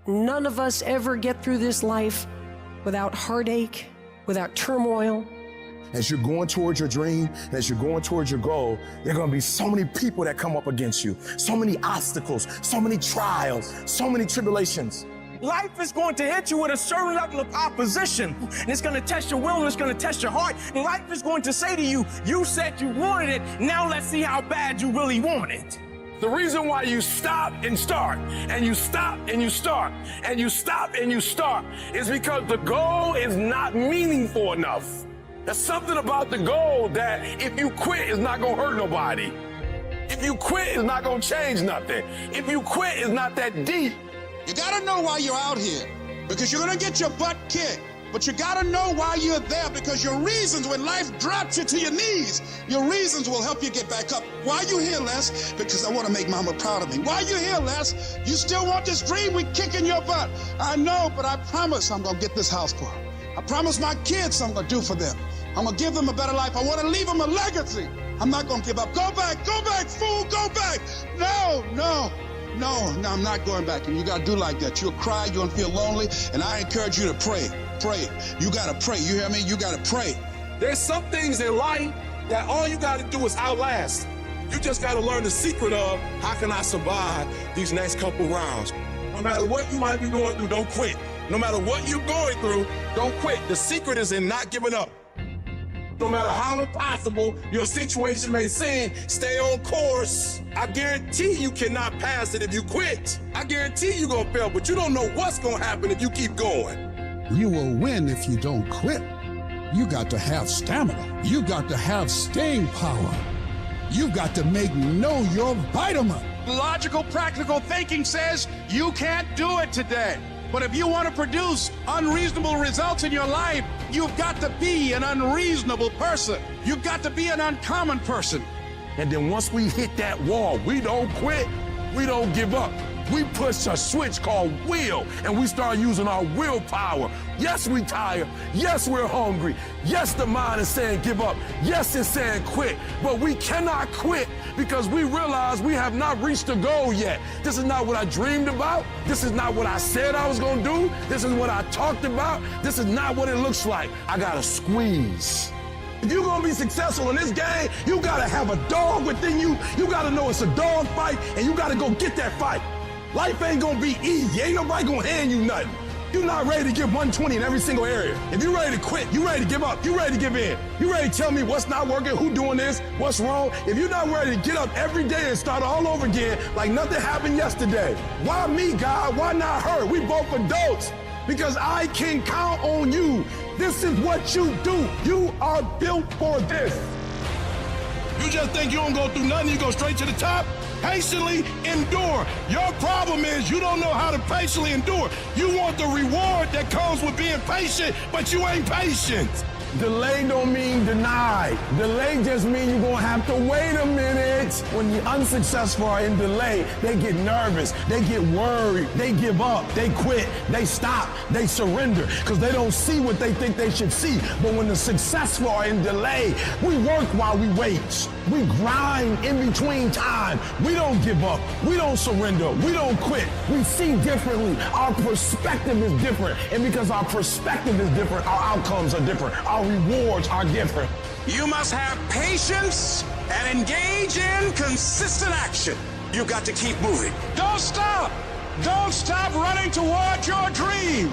None of us ever get through this life without heartache, without turmoil. As you're going towards your dream, as you're going towards your goal, there are going to be so many people that come up against you, so many obstacles, so many trials, so many tribulations. Life is going to hit you with a certain level of opposition, and it's going to test your will, and it's going to test your heart, and life is going to say to you, you said you wanted it, now let's see how bad you really want it. The reason why you stop and start, and you stop and you start, and you stop and you start, is because the goal is not meaningful enough. There's something about the goal that if you quit, it's not gonna hurt nobody. If you quit, it's not gonna change nothing. If you quit, it's not that deep. You gotta know why you're out here, because you're gonna get your butt kicked. But you gotta know why you're there, because your reasons, when life drops you to your knees, your reasons will help you get back up. Why you here, Les? Because I wanna make mama proud of me. Why you here, Les? You still want this dream? We kicking your butt. I know, but I promise I'm gonna get this house for her. I promise my kids I'm gonna do for them. I'm gonna give them a better life. I wanna leave them a legacy. I'm not gonna give up. Go back, fool, go back. No, I'm not going back. And you gotta do like that. You'll cry, you'll feel lonely, and I encourage you to pray. Pray. You gotta pray. You hear me? You gotta pray. There's some things in life that all you gotta do is outlast. You just gotta learn the secret of how can I survive these next couple rounds. No matter what you might be going through, don't quit. No matter what you're going through, don't quit. The secret is in not giving up. No matter how impossible your situation may seem, stay on course. I guarantee you cannot pass it if you quit. I guarantee you're gonna fail, but you don't know what's gonna happen if you keep going. You will win if you don't quit. You got to have stamina. You got to have staying power. You got to know your vitamin. Logical, practical thinking says you can't do it today. But if you want to produce unreasonable results in your life, you've got to be an unreasonable person. You've got to be an uncommon person. And then once we hit that wall, we don't quit, we don't give up. We push a switch called will, and we start using our willpower. Yes, we tired. Yes, we're hungry. Yes, the mind is saying give up. Yes, it's saying quit. But we cannot quit because we realize we have not reached the goal yet. This is not what I dreamed about. This is not what I said I was going to do. This is what I talked about. This is not what it looks like. I got to squeeze. If you're gonna be successful in this game, you gotta have a dog within you. You gotta know it's a dog fight, and you gotta go get that fight. Life ain't gonna be easy. Ain't nobody gonna hand you nothing. You're not ready to give 120 in every single area. If you're ready to quit, you ready to give up, you ready to give in. You ready to tell me what's not working, who doing this, what's wrong. If you're not ready to get up every day and start all over again like nothing happened yesterday, why me, God? Why not her? We both adults. Because I can count on you. This is what you do. You are built for this. You just think you don't go through nothing, you go straight to the top? Patiently endure. Your problem is you don't know how to patiently endure. You want the reward that comes with being patient, but you ain't patient. Delay don't mean denied. Delay just means you're gonna have to wait a minute. When the unsuccessful are in delay, they get nervous, they get worried, they give up, they quit, they stop, they surrender, because they don't see what they think they should see. But when the successful are in delay, we work while we wait. We grind in between time. We don't give up. We don't surrender. We don't quit. We see differently. Our perspective is different. And because our perspective is different, our outcomes are different. Our rewards are different. You must have patience and engage in consistent action. You've got to keep moving. Don't stop. Don't stop running toward your dream.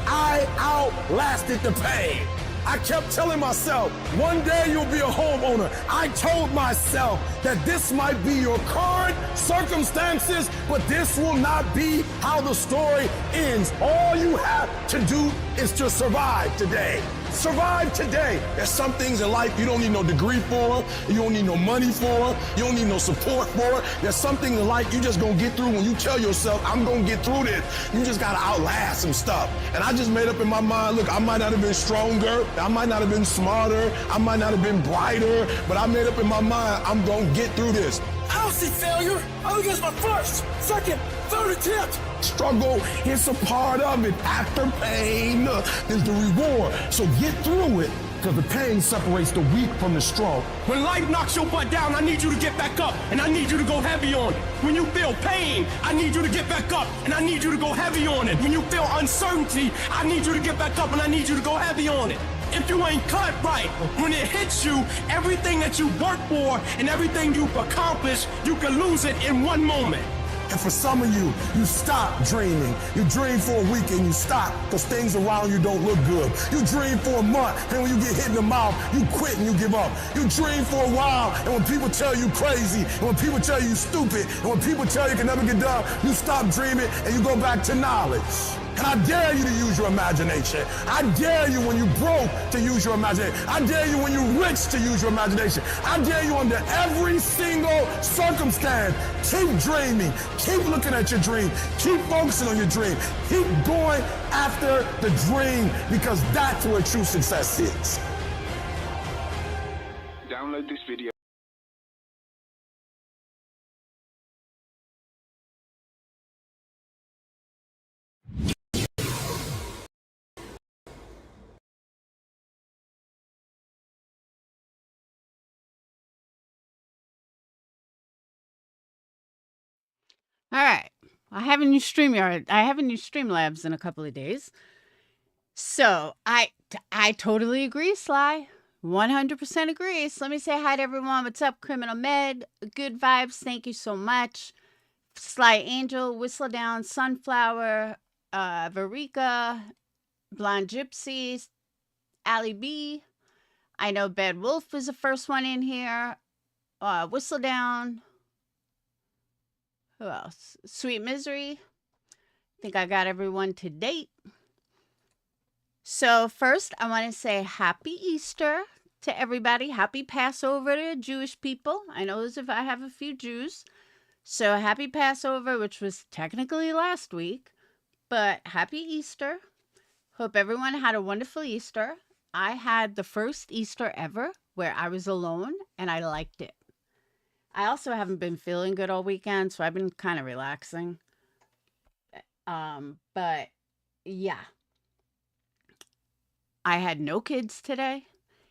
I outlasted the pain. I kept telling myself, one day you'll be a homeowner. I told myself that this might be your current circumstances, but this will not be how the story ends. All you have to do is to survive today. Survive today. There's some things in life you don't need no degree for, you don't need no money for, you don't need no support for. There's some things in life you just gonna get through when you tell yourself, I'm gonna get through this. You just gotta outlast some stuff. And I just made up in my mind, look, I might not have been stronger, I might not have been smarter, I might not have been brighter, but I made up in my mind, I'm gonna get through this. I don't see failure. I think it's my first, second, third attempt. Struggle is a part of it. After pain is the reward. So get through it. Because the pain separates the weak from the strong. When life knocks your butt down, I need you to get back up, and I need you to go heavy on it. When you feel pain, I need you to get back up, and I need you to go heavy on it. When you feel uncertainty, I need you to get back up, and I need you to go heavy on it. If you ain't cut right, when it hits you, everything that you work for and everything you've accomplished, you can lose it in one moment. And for some of you, you stop dreaming. You dream for a week and you stop because things around you don't look good. You dream for a month, and when you get hit in the mouth, you quit and you give up. You dream for a while, and when people tell you crazy, and when people tell you stupid, and when people tell you can never get done, you stop dreaming and you go back to knowledge. And I dare you to use your imagination. I dare you when you broke to use your imagination. I dare you when you rich to use your imagination. I dare you under every single circumstance. Keep dreaming. Keep looking at your dream. Keep focusing on your dream. Keep going after the dream because that's where true success is. Download this video. All right. I haven't used StreamYard. I haven't used Streamlabs in a couple of days. So I totally agree, Sly. 100% agree. So let me say hi to everyone. What's up, Criminal Med? Good vibes. Thank you so much. Sly Angel, Whistle Down, Sunflower, Varika, Blonde Gypsy, Ali B. I know Bad Wolf is the first one in here. Whistle Down. Who else? Sweet Misery. I think I got everyone to date. So first, I want to say Happy Easter to everybody. Happy Passover to Jewish people. I know as if I have a few Jews. So happy Passover, which was technically last week. But happy Easter. Hope everyone had a wonderful Easter. I had the first Easter ever where I was alone, and I liked it. I also haven't been feeling good all weekend, so I've been kind of relaxing. But yeah. I had no kids today.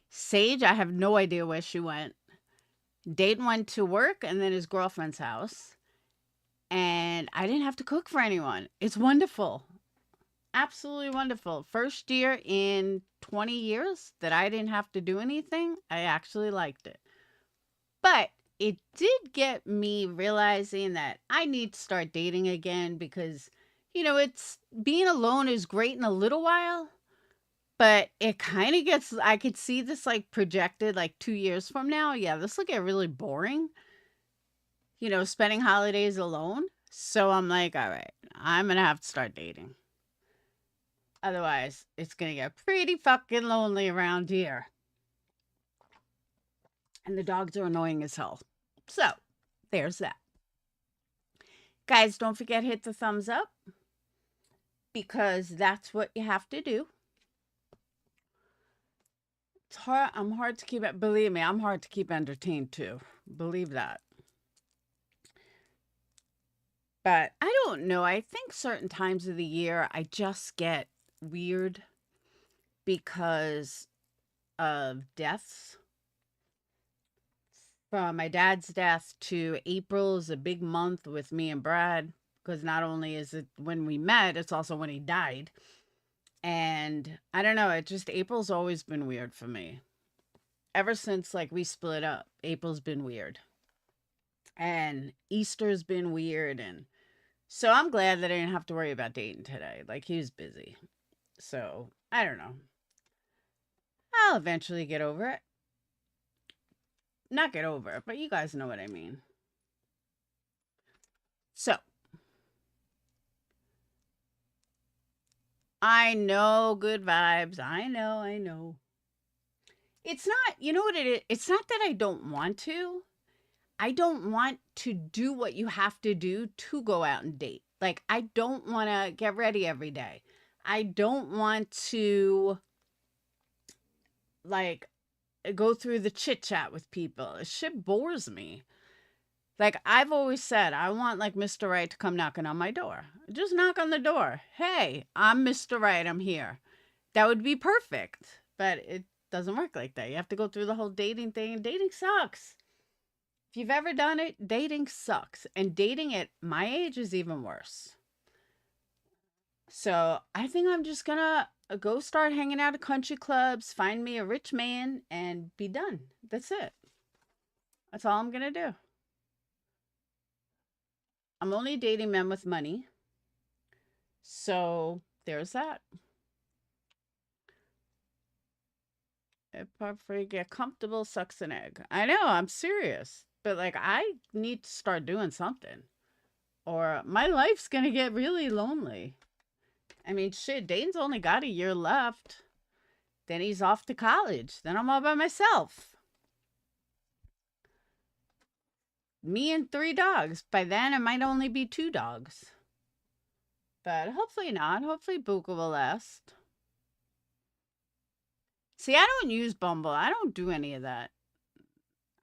Sage, I have no idea where she went. Dayton went to work and then his girlfriend's house. And I didn't have to cook for anyone. It's wonderful. Absolutely wonderful. First year in 20 years that I didn't have to do anything. I actually liked it. But it did get me realizing that I need to start dating again because, you know, it's being alone is great in a little while, but it kind of gets, I could see this like projected like 2 years from now. Yeah, this will get really boring, you know, spending holidays alone. So I'm like, all right, I'm going to have to start dating. Otherwise, it's going to get pretty fucking lonely around here. And the dogs are annoying as hell. So, there's that. Guys, don't forget hit the thumbs up. Because that's what you have to do. It's hard. I'm hard to keep it. Believe me, I'm hard to keep entertained too. Believe that. But I don't know. I think certain times of the year I just get weird because of deaths. From my dad's death to April is a big month with me and Brad, because not only is it when we met, it's also when he died. And I don't know, it just, April's always been weird for me. Ever since like we split up, April's been weird. And Easter's been weird. And so I'm glad that I didn't have to worry about dating today. Like he was busy. So I don't know. I'll eventually get over it. Not get over it, but you guys know what I mean. So, I know, good vibes. I know. It's not, you know what it is? It's not that I don't want to. I don't want to do what you have to do to go out and date. Like, I don't want to get ready every day. I don't want to, like, go through the chit chat with people. Shit bores me. Like I've always said, I want like Mr. Right to come knocking on my door. Just knock on the door. Hey, I'm Mr. Right. I'm here. That would be perfect. But it doesn't work like that. You have to go through the whole dating thing, and dating sucks. If you've ever done it, dating sucks. And dating at my age is even worse. So I think I'm just gonna go start hanging out at country clubs, find me a rich man, and be done. That's it. That's all I'm gonna do. I'm only dating men with money. So there's that. If you get comfortable, sucks an egg. I know, I'm serious. But like, I need to start doing something. Or my life's gonna get really lonely. I mean, shit, Dane's only got a year left. Then he's off to college. Then I'm all by myself. Me and 3 dogs. By then, it might only be 2 dogs. But hopefully not. Hopefully Buka will last. See, I don't use Bumble. I don't do any of that.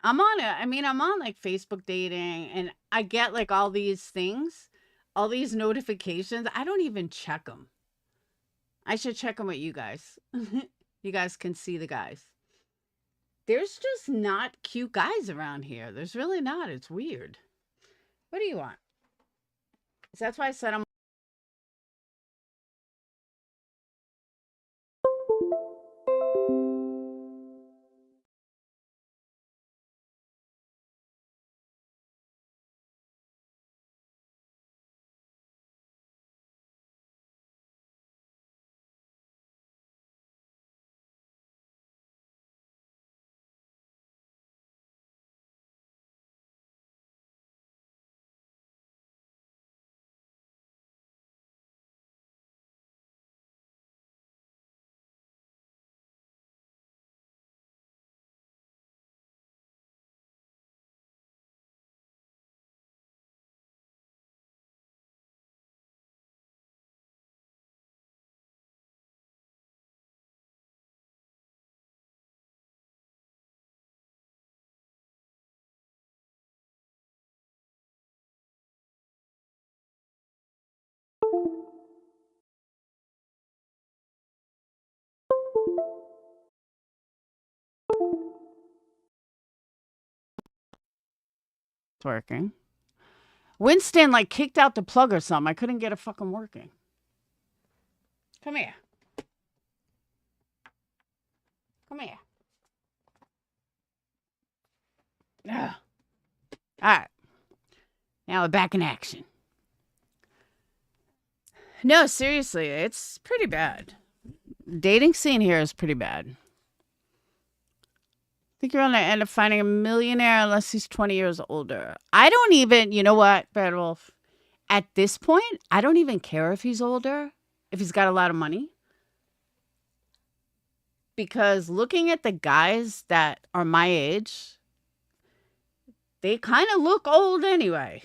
I'm on it. I mean, I'm on like Facebook dating, and I get like all these things, all these notifications. I don't even check them. I should check them with you guys. You guys can see the guys. There's just not cute guys around here. There's really not. It's weird. What do you want? So that's why I said I'm working. Winston like kicked out the plug or something. I couldn't get it fucking working. Come here. Come here. Ugh. All right. Now we're back in action. No, seriously, it's pretty bad. Dating scene here is pretty bad. I think you're going to end up finding a millionaire unless he's 20 years older. I don't even, you know what, Bad Wolf? At this point, I don't even care if he's older, if he's got a lot of money. Because looking at the guys that are my age, they kind of look old anyway.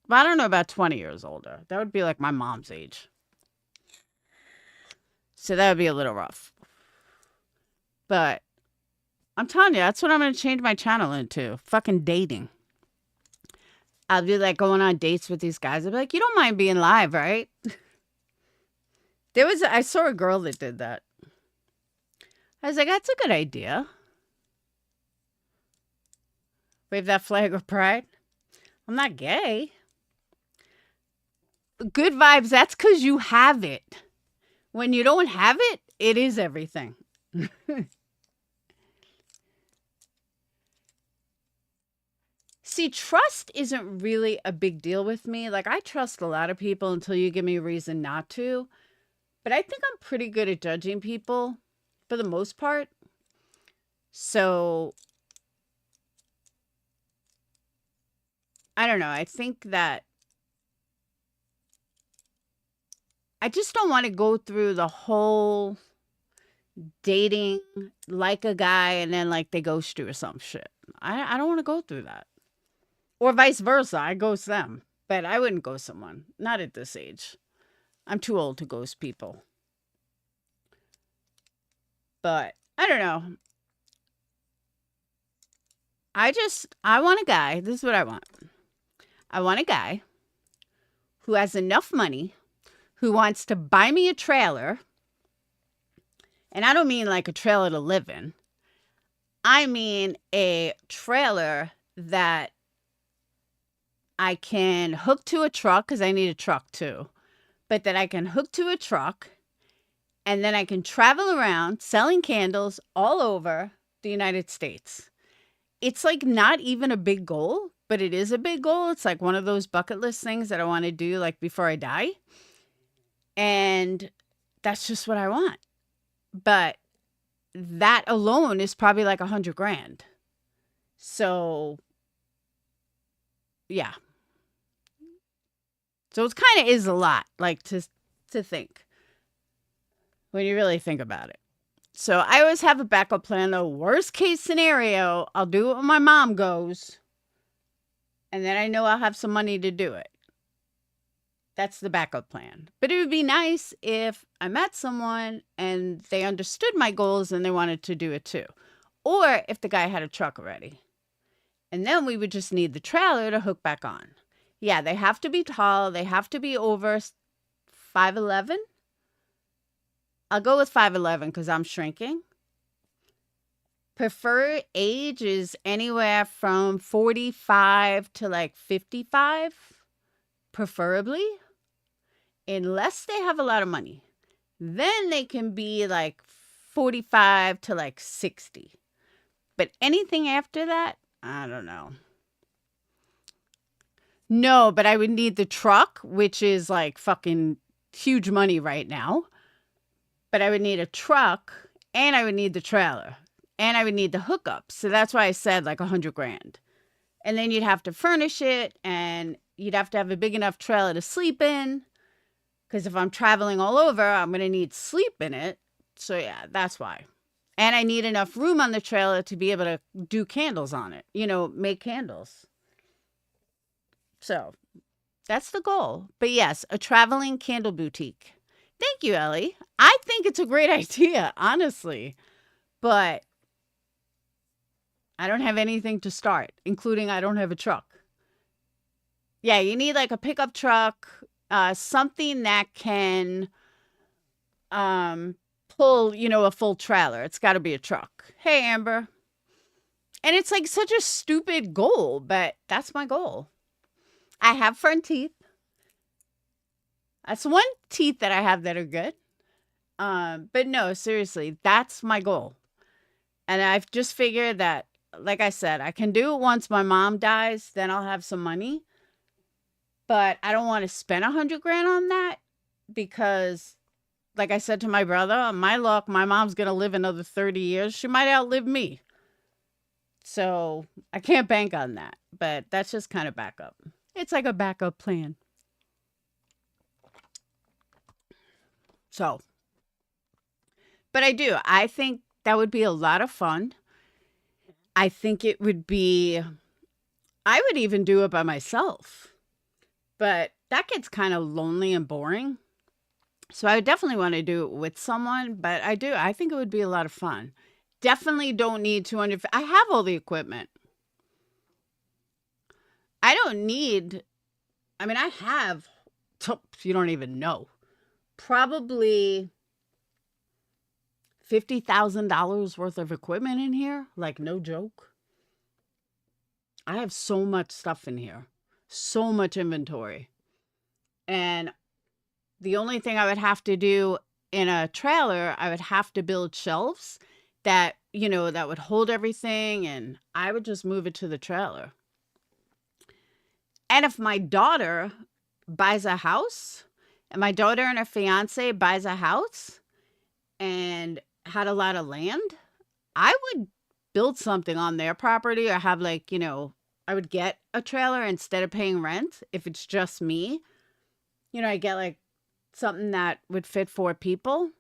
But I don't know about 20 years older. That would be like my mom's age. So that would be a little rough. But I'm telling you, that's what I'm going to change my channel into. Fucking dating. I'll be like going on dates with these guys. I'll be like, you don't mind being live, right? I saw a girl that did that. I was like, that's a good idea. Wave that flag of pride. I'm not gay. Good vibes, that's because you have it. When you don't have it, it is everything. See, trust isn't really a big deal with me. Like, I trust a lot of people until you give me a reason not to. But I think I'm pretty good at judging people for the most part. So, I don't know. I think that I just don't want to go through the whole dating like a guy and then like they ghost you or some shit. I don't want to go through that. Or vice versa. I ghost them. But I wouldn't ghost someone. Not at this age. I'm too old to ghost people. But I don't know. I want a guy. This is what I want. I want a guy who has enough money, who wants to buy me a trailer And I don't mean like a trailer to live in. I mean a trailer that I can hook to a truck, because I need a truck too, but that I can hook to a truck, and then I can travel around selling candles all over the United States. It's like not even a big goal, but it is a big goal. It's like one of those bucket list things that I want to do like before I die. And that's just what I want. But that alone is probably like $100,000. So yeah. So it kind of is a lot, like to think when you really think about it. So I always have a backup plan. The worst case scenario, I'll do it when my mom goes, and then I know I'll have some money to do it. That's the backup plan. But it would be nice if I met someone and they understood my goals and they wanted to do it too. Or if the guy had a truck already. And then we would just need the trailer to hook back on. Yeah, they have to be tall. They have to be over 5'11". I'll go with 5'11" because I'm shrinking. Preferred age is anywhere from 45 to like 55, preferably, unless they have a lot of money. Then they can be like 45 to like 60. But anything after that, I don't know. No, but I would need the truck, which is like fucking huge money right now. But I would need a truck, and I would need the trailer, and I would need the hookup. So that's why I said like $100,000. And then you'd have to furnish it, and you'd have to have a big enough trailer to sleep in. Because if I'm traveling all over, I'm going to need sleep in it. So yeah, that's why. And I need enough room on the trailer to be able to do candles on it. You know, make candles. So that's the goal. But yes, a traveling candle boutique. Thank you, Ellie. I think it's a great idea, honestly. But I don't have anything to start, including I don't have a truck. Yeah, you need like a pickup truck, something that can pull, a full trailer. It's got to be a truck. Hey, Amber. And it's like such a stupid goal, but that's my goal. I have front teeth. That's one teeth that I have that are good. But no, seriously, that's my goal. And I've just figured that, like I said, I can do it once my mom dies, then I'll have some money. But I don't want to spend $100,000 on that because, like I said to my brother, my luck, my mom's going to live another 30 years. She might outlive me. So I can't bank on that. But that's just kind of backup. It's like a backup plan. So, but I do. I think that would be a lot of fun. I think it would be, I would even do it by myself. But that gets kind of lonely and boring. So I would definitely want to do it with someone. But I do. I think it would be a lot of fun. Definitely don't need 200. I have all the equipment. I don't need, I have, you don't even know, probably $50,000 worth of equipment in here. Like, no joke. I have so much stuff in here. So much inventory. And the only thing I would have to do in a trailer, I would have to build shelves that, that would hold everything. And I would just move it to the trailer. And if my daughter buys a house, and my daughter and her fiance buys a house and had a lot of land, I would build something on their property or have I would get a trailer instead of paying rent. If it's just me, I get like something that would fit 4 people.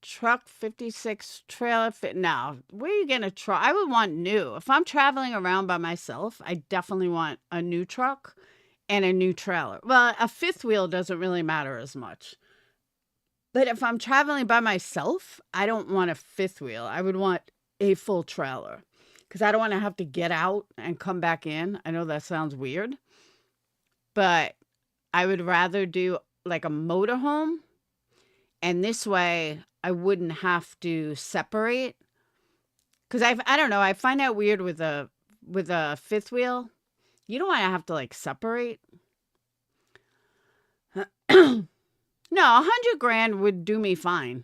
Truck 56 trailer fit. Now, where are you getting a truck? I would want new. If I'm traveling around by myself, I definitely want a new truck and a new trailer. Well, a 5th wheel doesn't really matter as much. But if I'm traveling by myself, I don't want a 5th wheel. I would want a full trailer because I don't want to have to get out and come back in. I know that sounds weird, but I would rather do like a motorhome And this way I wouldn't have to separate. Because I don't know, I find that weird with a fifth wheel. You don't want to have to like separate. No, 100 grand would do me fine.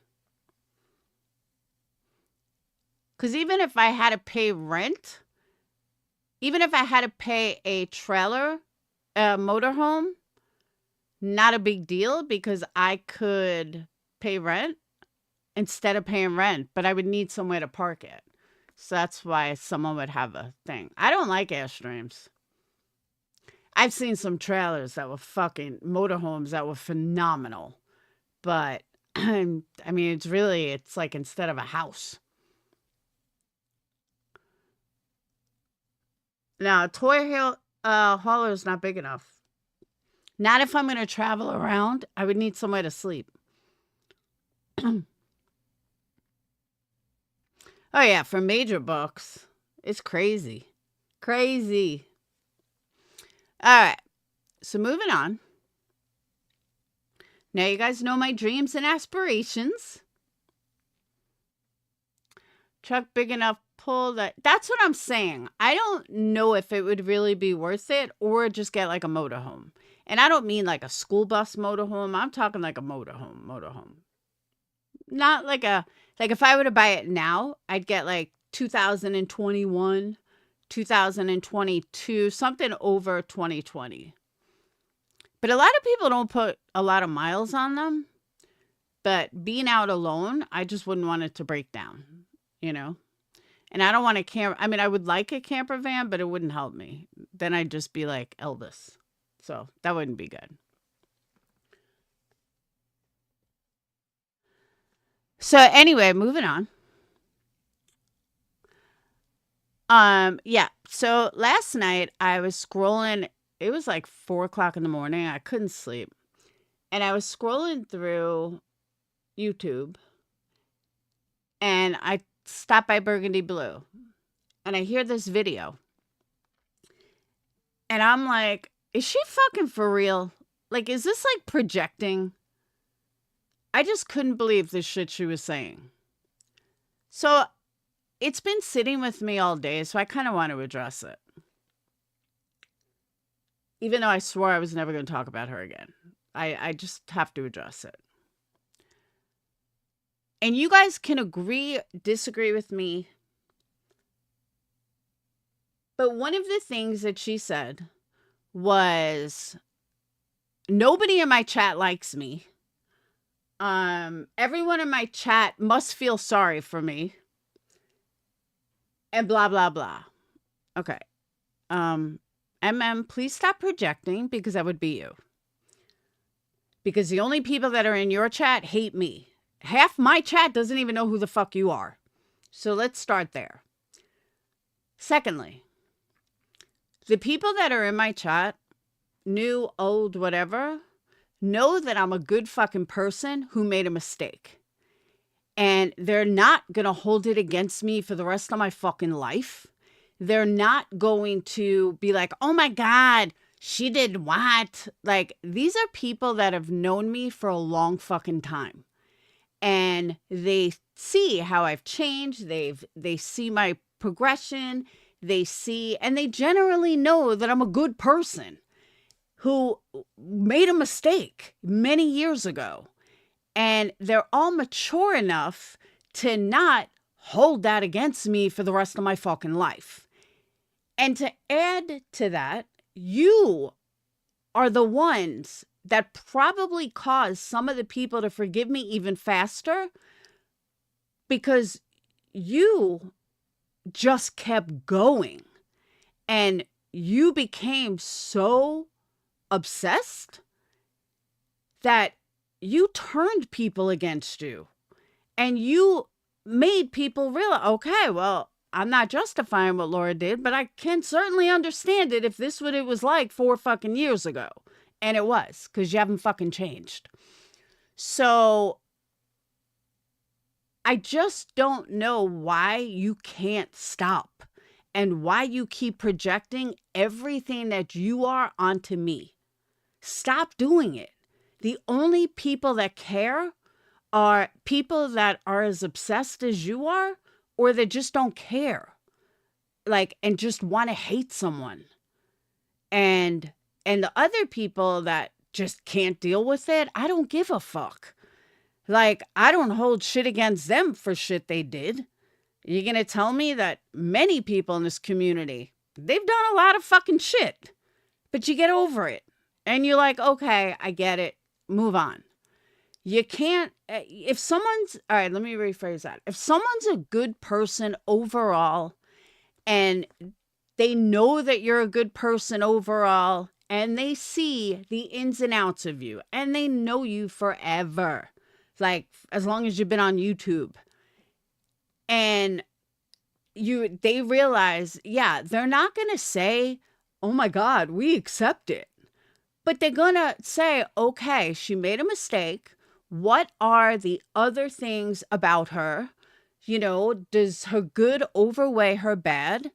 Because even if I had to pay rent, even if I had to pay a trailer, a motorhome, not a big deal because I could pay rent instead of paying rent, but I would need somewhere to park it. So that's why someone would have a thing. I don't like Airstreams. I've seen some trailers that were fucking motorhomes that were phenomenal. But, I mean, it's like instead of a house. Now, a toy hauler is not big enough. Not if I'm going to travel around. I would need somewhere to sleep. Oh, yeah, for major books. It's crazy. Crazy. All right, so moving on. Now you guys know my dreams and aspirations. Truck big enough, pull that. That's what I'm saying. I don't know if it would really be worth it or just get like a motorhome. And I don't mean like a school bus motorhome. I'm talking like a motorhome. Not like if I were to buy it now, I'd get like 2021. 2022, something over 2020. But a lot of people don't put a lot of miles on them. But being out alone, I just wouldn't want it to break down, you know? And I don't want a camper. I mean, I would like a camper van, but it wouldn't help me. Then I'd just be like Elvis. So that wouldn't be good. So anyway, moving on. Yeah. So last night I was scrolling. It was like 4:00 in the morning. I couldn't sleep. And I was scrolling through YouTube and I stopped by Burgundy Blue and I hear this video. And I'm like, is she fucking for real? Like, is this like projecting? I just couldn't believe the shit she was saying. So it's been sitting with me all day, so I kind of want to address it. Even though I swore I was never going to talk about her again. I just have to address it. And you guys can agree, disagree with me. But one of the things that she said was, nobody in my chat likes me. Everyone in my chat must feel sorry for me. And blah, blah, blah. Okay. Please stop projecting because that would be you. Because the only people that are in your chat hate me. Half my chat doesn't even know who the fuck you are. So let's start there. Secondly, the people that are in my chat, new, old, whatever, know that I'm a good fucking person who made a mistake. And they're not going to hold it against me for the rest of my fucking life. They're not going to be like, oh my God, she did what? Like, these are people that have known me for a long fucking time. And they see how I've changed. They see my progression. They see, and they generally know that I'm a good person who made a mistake many years ago. And they're all mature enough to not hold that against me for the rest of my fucking life. And to add to that, you are the ones that probably caused some of the people to forgive me even faster because you just kept going and you became so obsessed that you turned people against you and you made people realize, okay, well, I'm not justifying what Laura did, but I can certainly understand it if this is what it was like 4 fucking years ago. And it was, because you haven't fucking changed. So I just don't know why you can't stop and why you keep projecting everything that you are onto me. Stop doing it. The only people that care are people that are as obsessed as you are, or that just don't care, like, and just want to hate someone. And the other people that just can't deal with it, I don't give a fuck. Like, I don't hold shit against them for shit they did. You're going to tell me that many people in this community, they've done a lot of fucking shit, but you get over it. And you're like, okay, I get it. Move on. You can't, if someone's, all right, let me rephrase that. If someone's a good person overall, and they know that you're a good person overall, and they see the ins and outs of you, and they know you forever, like as long as you've been on YouTube, and they realize, yeah, they're not going to say, oh my God, we accept it. But they're going to say, okay, she made a mistake. What are the other things about her? You know, does her good outweigh her bad?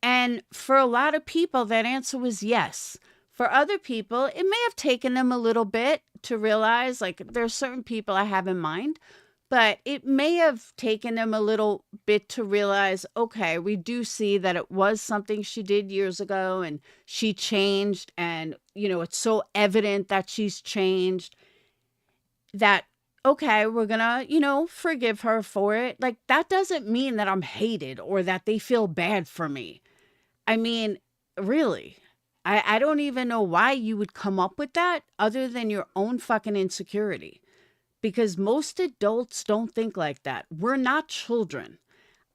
And for a lot of people, that answer was yes. For other people, it may have taken them a little bit to realize, like, there are certain people I have in mind, but it may have taken them a little bit to realize, okay, we do see that it was something she did years ago and she changed. And, you know, it's so evident that she's changed that, okay, we're gonna, you know, forgive her for it. Like, that doesn't mean that I'm hated or that they feel bad for me. I mean, really, I don't even know why you would come up with that other than your own fucking insecurity. Because most adults don't think like that. We're not children.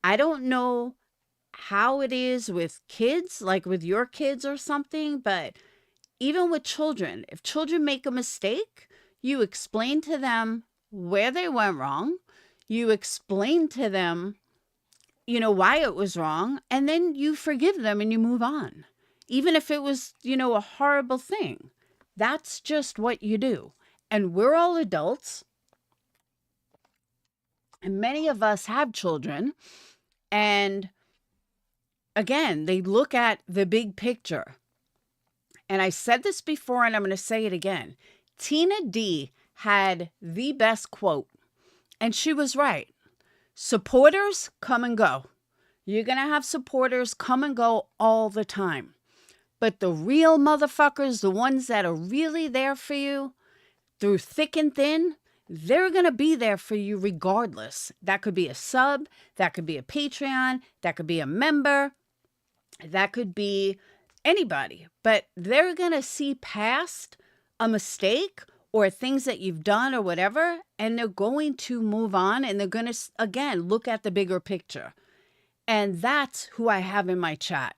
I don't know how it is with kids, like with your kids or something, but even with children, if children make a mistake, you explain to them where they went wrong. You explain to them, you know, why it was wrong, and then you forgive them and you move on. Even if it was, you know, a horrible thing. That's just what you do. And we're all adults. And many of us have children. And again, they look at the big picture. And I said this before, and I'm going to say it again. Tina D had the best quote. And she was right. Supporters come and go. You're going to have supporters come and go all the time. But the real motherfuckers, the ones that are really there for you through thick and thin, they're going to be there for you regardless. That could be a sub, that could be a Patreon, that could be a member, that could be anybody. But they're going to see past a mistake or things that you've done or whatever, and they're going to move on, and they're going to, again, look at the bigger picture. And that's who I have in my chat.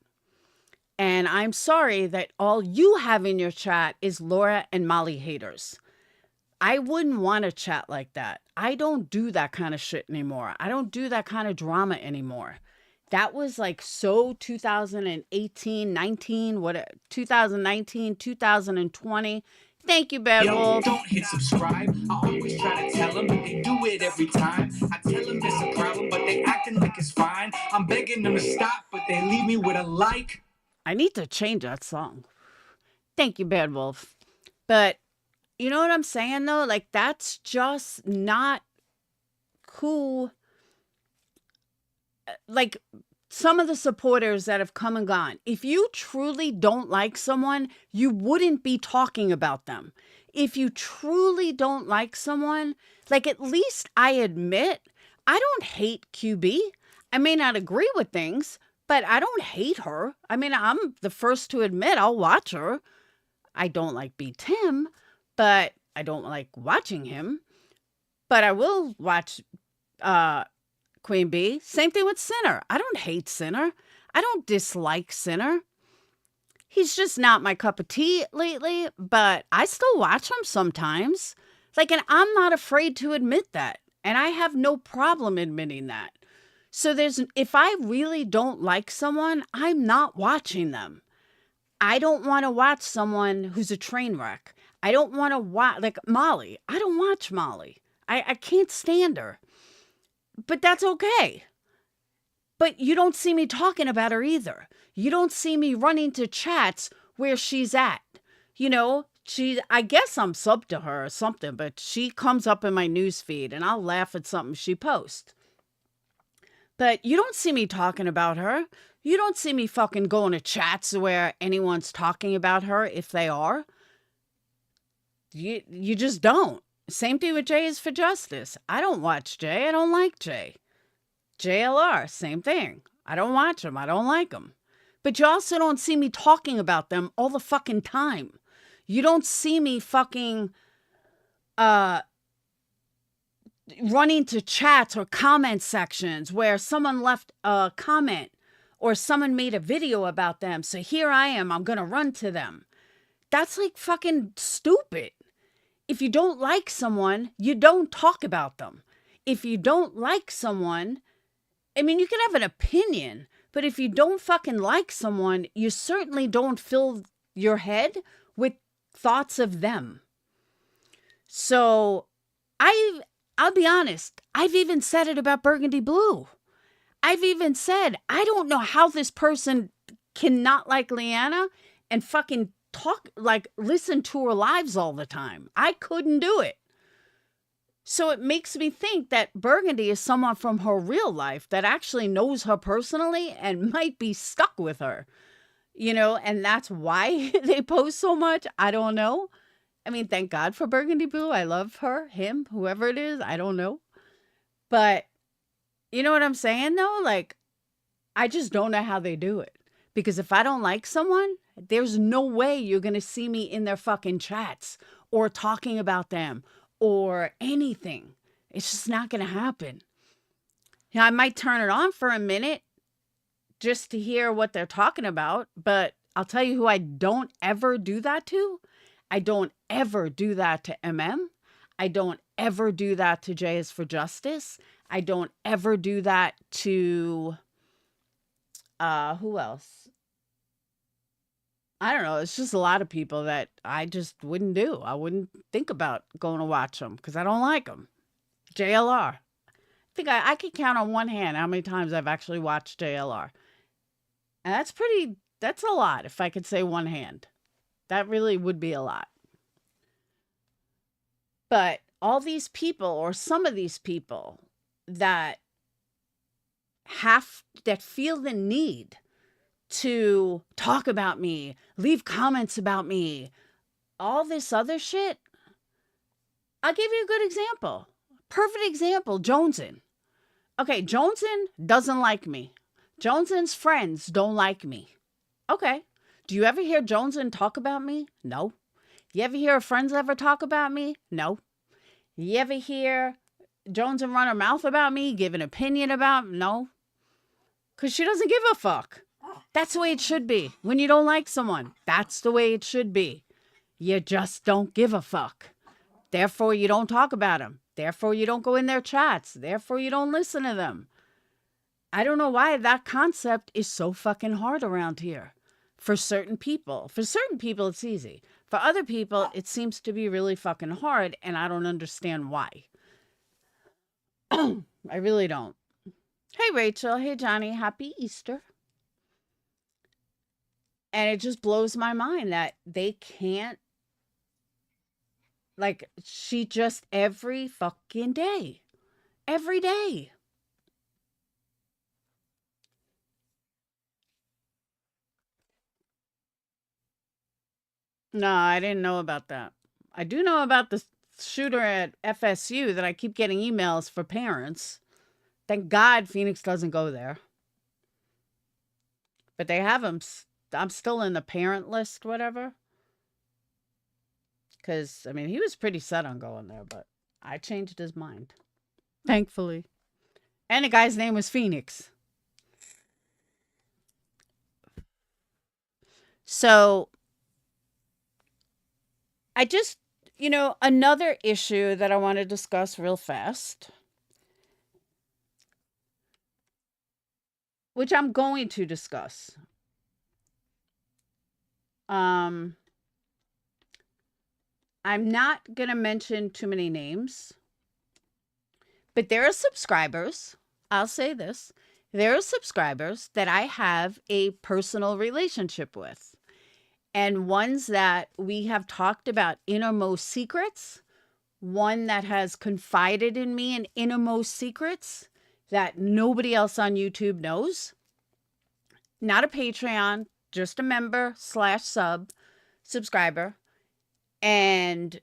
And I'm sorry that all you have in your chat is Laura and Molly haters. I wouldn't want to chat like that. I don't do that kind of shit anymore. I don't do that kind of drama anymore. That was like so 2018, 19, 2019, 2020. Thank you, Bad Wolf. Don't hit subscribe. I always try to tell them, but they do it every time. I tell them it's a problem, but they acting like it's fine. I'm begging them to stop, but they leave me with a like. I need to change that song. Thank you, Bad Wolf. But you know what I'm saying, though? Like, that's just not cool. Like, some of the supporters that have come and gone. If you truly don't like someone, you wouldn't be talking about them. If you truly don't like someone, like, at least I admit, I don't hate QB. I may not agree with things, but I don't hate her. I mean, I'm the first to admit I'll watch her. I don't like B. Tim, but I don't like watching him. But I will watch Queen Bee. Same thing with Sinner. I don't hate Sinner. I don't dislike Sinner. He's just not my cup of tea lately, but I still watch him sometimes. Like, and I'm not afraid to admit that. And I have no problem admitting that. So if I really don't like someone, I'm not watching them. I don't want to watch someone who's a train wreck. I don't want to watch, like Molly. I don't watch Molly. I can't stand her. But that's okay. But you don't see me talking about her either. You don't see me running to chats where she's at. You know, I guess I'm sub to her or something, but she comes up in my news feed and I'll laugh at something she posts. But you don't see me talking about her. You don't see me fucking going to chats where anyone's talking about her if they are. You just don't. Same thing with Jay is for Justice. I don't watch Jay. I don't like Jay. JLR, same thing. I don't watch them. I don't like them. But you also don't see me talking about them all the fucking time. You don't see me fucking running to chats or comment sections where someone left a comment or someone made a video about them. So here I am. I'm going to run to them. That's like fucking stupid. If you don't like someone, you don't talk about them. If you don't like someone, I mean, you can have an opinion, but if you don't fucking like someone, you certainly don't fill your head with thoughts of them. So I'll be honest, I've even said it about Burgundy Blue. I've even said, I don't know how this person cannot like Leanna and fucking listen to her lives all the time. I couldn't do it. So it makes me think that Burgundy is someone from her real life that actually knows her personally and might be stuck with her, and that's why they post so much. I don't know. I mean, thank God for Burgundy Blue. I love her, him, whoever it is. I don't know. But you know what I'm saying, though? Like, I just don't know how they do it. Because if I don't like someone, there's no way you're going to see me in their fucking chats or talking about them or anything. It's just not going to happen. I might turn it on for a minute just to hear what they're talking about. But I'll tell you who I don't ever do that to. I don't ever do that to MM. I don't ever do that to J is for Justice. I don't ever do that to, who else? I don't know. It's just a lot of people that I just wouldn't do. I wouldn't think about going to watch them because I don't like them. JLR. I think I can count on one hand how many times I've actually watched JLR. And that's a lot if I could say one hand. That really would be a lot. But all these people or some of these people that feel the need to talk about me, leave comments about me, all this other shit. I'll give you a good example. Perfect example, Jonesin. Okay, Jonesin doesn't like me. Jonesin's friends don't like me. Okay. Do you ever hear Jonesin talk about me? No. You ever hear her friends ever talk about me? No. You ever hear Jonesin run her mouth about me, give an opinion about me? No. Because she doesn't give a fuck. That's the way it should be. When you don't like someone, that's the way it should be. You just don't give a fuck. Therefore, you don't talk about them. Therefore, you don't go in their chats. Therefore, you don't listen to them. I don't know why that concept is so fucking hard around here. For certain people. For certain people, it's easy. For other people, it seems to be really fucking hard, and I don't understand why. I really don't. Hey, Rachel. Hey, Johnny. Happy Easter. And it just blows my mind that they can't, like, she just every fucking day. Every day. No, I didn't know about that. I do know about the shooter at FSU that I keep getting emails for parents. Thank God Phoenix doesn't go there. But they have him. I'm still in the parent list, whatever. Because, I mean, he was pretty set on going there, but I changed his mind. Thankfully. And the guy's name was Phoenix. So, I just, another issue that I want to discuss real fast, which I'm going to discuss. I'm not going to mention too many names, but there are subscribers. I'll say this. There are subscribers that I have a personal relationship with. and ones that we have talked about innermost secrets, one that has confided in me in innermost secrets that nobody else on YouTube knows. Not a Patreon, just a member / subscriber. And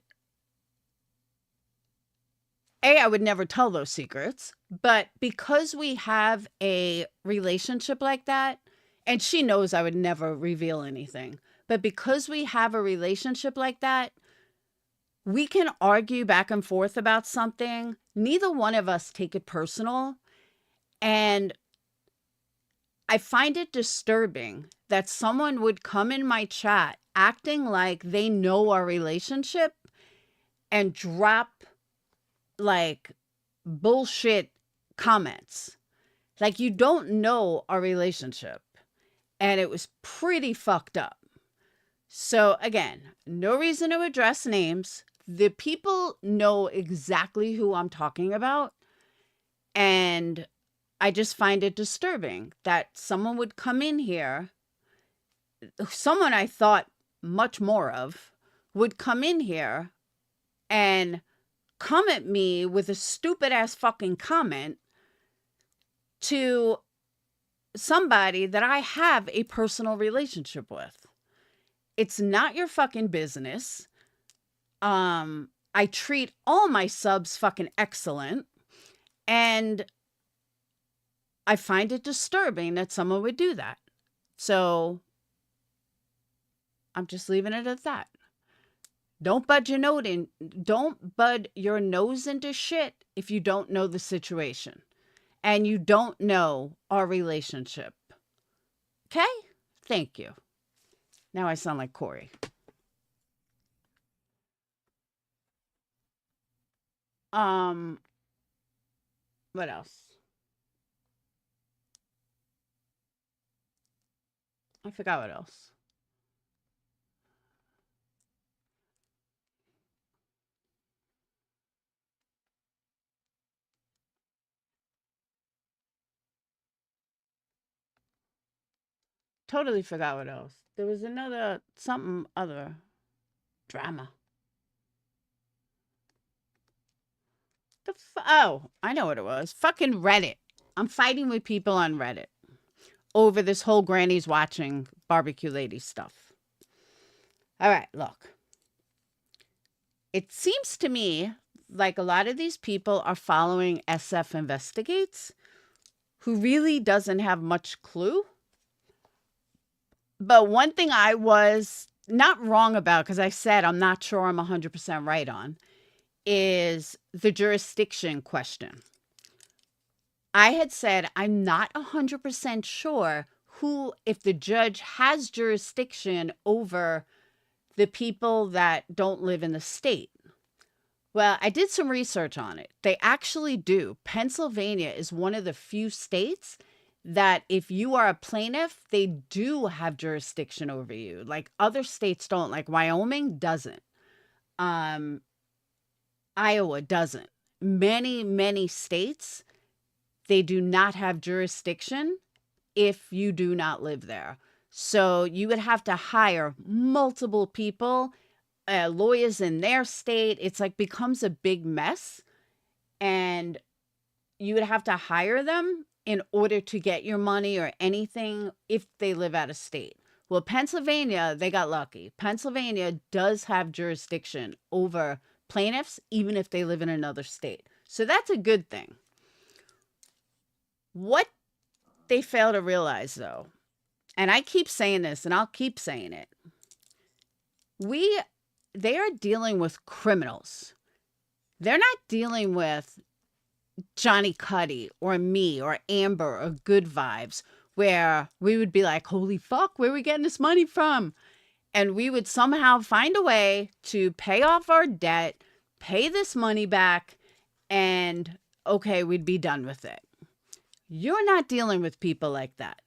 I would never tell those secrets, but because we have a relationship like that, and she knows I would never reveal anything, but because we have a relationship like that, we can argue back and forth about something. Neither one of us take it personal. And I find it disturbing that someone would come in my chat acting like they know our relationship and drop like bullshit comments. Like, you don't know our relationship. And it was pretty fucked up. So again, no reason to address names. The people know exactly who I'm talking about. And I just find it disturbing that someone would come in here, someone I thought much more of, would come in here and come at me with a stupid ass fucking comment to somebody that I have a personal relationship with. It's not your fucking business. I treat all my subs fucking excellent. And I find it disturbing that someone would do that. So I'm just leaving it at that. Don't bud your nose into shit if you don't know the situation and you don't know our relationship. Okay? Thank you. Now I sound like Corey. What else? I forgot what else. Totally forgot what else. There was another, something other. Drama. Oh, I know what it was. Fucking Reddit. I'm fighting with people on Reddit over this whole grannies watching barbecue lady stuff. All right, look. It seems to me like a lot of these people are following SF Investigates, who really doesn't have much clue. But one thing I was not wrong about, because I said I'm not sure I'm 100% right on, is the jurisdiction question. I had said I'm not 100% sure if the judge has jurisdiction over the people that don't live in the state. Well, I did some research on it. They actually do. Pennsylvania is one of the few states that if you are a plaintiff, they do have jurisdiction over you. Like other states don't, like Wyoming doesn't. Iowa doesn't. Many states, they do not have jurisdiction if you do not live there. So you would have to hire multiple people, lawyers in their state. It's like becomes a big mess. And you would have to hire them in order to get your money or anything if they live out of state. Well, Pennsylvania, they got lucky. Pennsylvania does have jurisdiction over plaintiffs, even if they live in another state. So that's a good thing. What they fail to realize, though, and I keep saying this and I'll keep saying it, they are dealing with criminals. They're not dealing with Johnny Cuddy or me or Amber or Good Vibes, where we would be like, holy fuck, where are we getting this money from? And we would somehow find a way to pay off our debt, pay this money back, and okay, we'd be done with it. You're not dealing with people like that.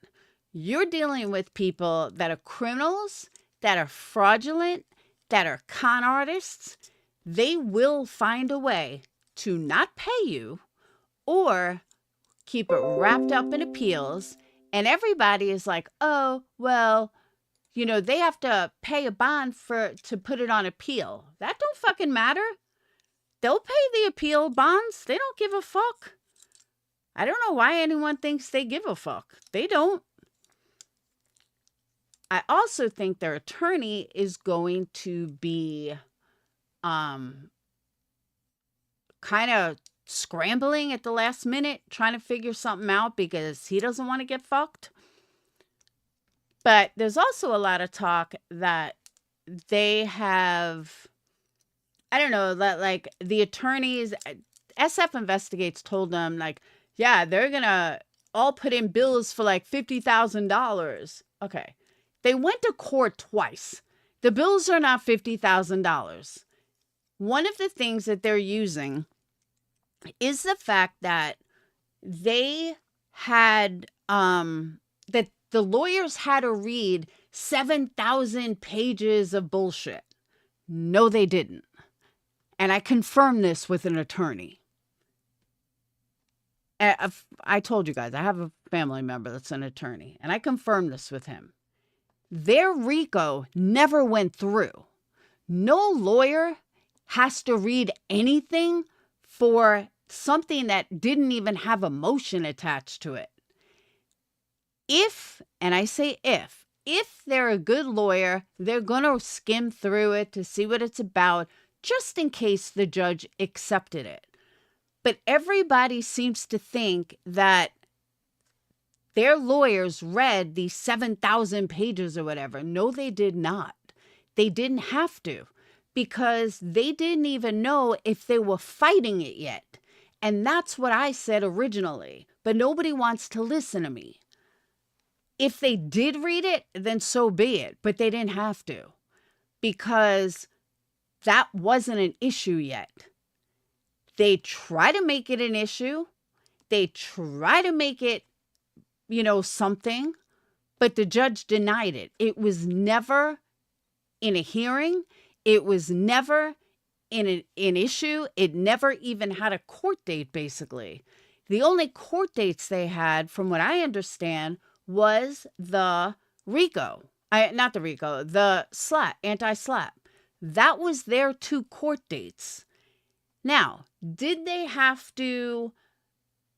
You're dealing with people that are criminals, that are fraudulent, that are con artists. They will find a way to not pay you or keep it wrapped up in appeals. And everybody is like, oh, well, they have to pay a bond to put it on appeal. That don't fucking matter. They'll pay the appeal bonds. They don't give a fuck. I don't know why anyone thinks they give a fuck. They don't. I also think their attorney is going to be kind of scrambling at the last minute, trying to figure something out because he doesn't want to get fucked. But there's also a lot of talk that they have, I don't know, that like the attorneys, SF Investigates told them like, yeah, they're going to all put in bills for like $50,000. Okay. They went to court twice. The bills are not $50,000. One of the things that they're using is the fact that they had, that the lawyers had to read 7,000 pages of bullshit. No, they didn't. And I confirmed this with an attorney. I told you guys, I have a family member that's an attorney, and I confirmed this with him. Their RICO never went through. No lawyer has to read anything for something that didn't even have a motion attached to it. If, and I say if they're a good lawyer, they're going to skim through it to see what it's about, just in case the judge accepted it. But everybody seems to think that their lawyers read these 7,000 pages or whatever. No, they did not. They didn't have to, because they didn't even know if they were fighting it yet. And that's what I said originally, but nobody wants to listen to me. If they did read it, then so be it, but they didn't have to, because that wasn't an issue yet. They try to make it an issue. They try to make it, something, but the judge denied it. It was never in a hearing. It was never in an issue. It never even had a court date, basically. The only court dates they had, from what I understand, was the RICO. Not the RICO, the SLAPP, anti-SLAPP. That was their 2 court dates. Now, did they have to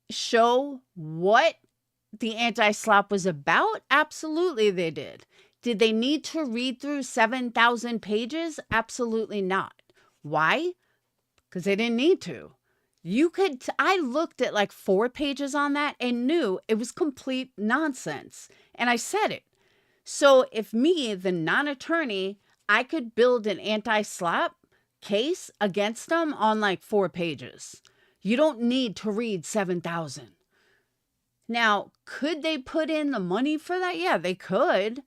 show what the anti-SLAPP was about? Absolutely they did. Did they need to read through 7,000 pages? Absolutely not. Why? Because they didn't need to. I looked at like 4 pages on that and knew it was complete nonsense. And I said it. So if me, the non-attorney, I could build an anti-SLAPP case against them on like 4 pages. You don't need to read 7,000. Now, could they put in the money for that? Yeah, they could.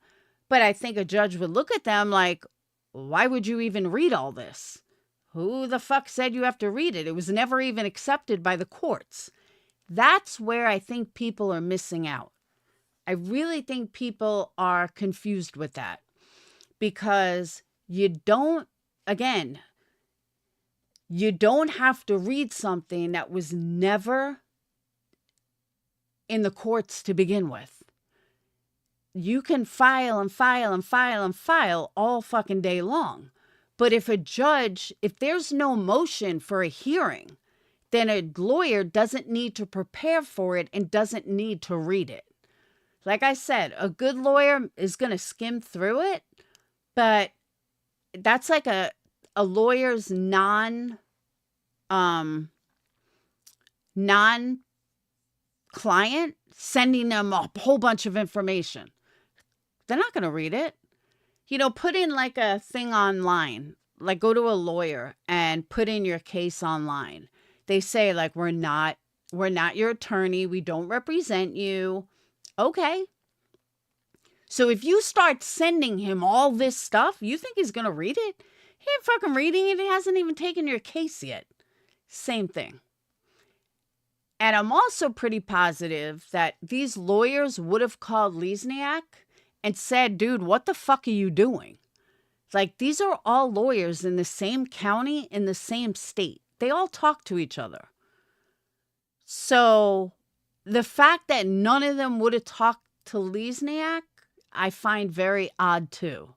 But I think a judge would look at them like, why would you even read all this? Who the fuck said you have to read it? It was never even accepted by the courts. That's where I think people are missing out. I really think people are confused with that, because you don't have to read something that was never in the courts to begin with. You can file and file and file and file all fucking day long. But if there's no motion for a hearing, then a lawyer doesn't need to prepare for it and doesn't need to read it. Like I said, a good lawyer is going to skim through it, but that's like a lawyer's non-client sending them a whole bunch of information. They're not going to read it. Put in like a thing online, like go to a lawyer and put in your case online. They say like, we're not your attorney. We don't represent you. Okay. So if you start sending him all this stuff, you think he's going to read it? He ain't fucking reading it. He hasn't even taken your case yet. Same thing. And I'm also pretty positive that these lawyers would have called Lesniak and said, dude, what the fuck are you doing? Like, these are all lawyers in the same county, in the same state. They all talk to each other. So the fact that none of them would have talked to Lesniak, I find very odd too.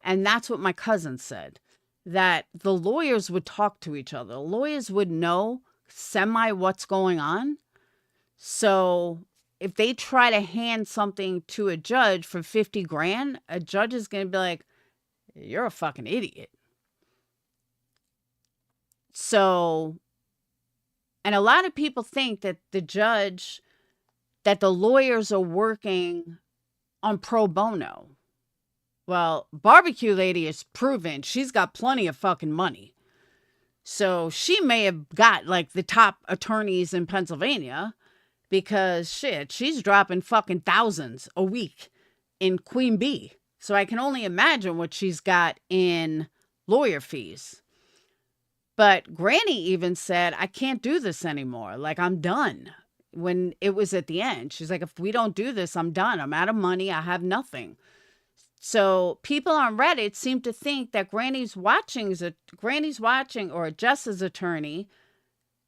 And that's what my cousin said, that the lawyers would talk to each other. Lawyers would know semi what's going on. So if they try to hand something to a judge for 50 grand, a judge is going to be like, you're a fucking idiot. So, and a lot of people think that that the lawyers are working on pro bono. Well, Barbecue Lady is proven she's got plenty of fucking money. So she may have got like the top attorneys in Pennsylvania because shit, she's dropping fucking thousands a week in Queen Bee. So I can only imagine what she's got in lawyer fees. But Granny even said, I can't do this anymore. Like, I'm done. When it was at the end, she's like, if we don't do this, I'm done. I'm out of money. I have nothing. So people on Reddit seem to think that Granny's watching, or Jess's attorney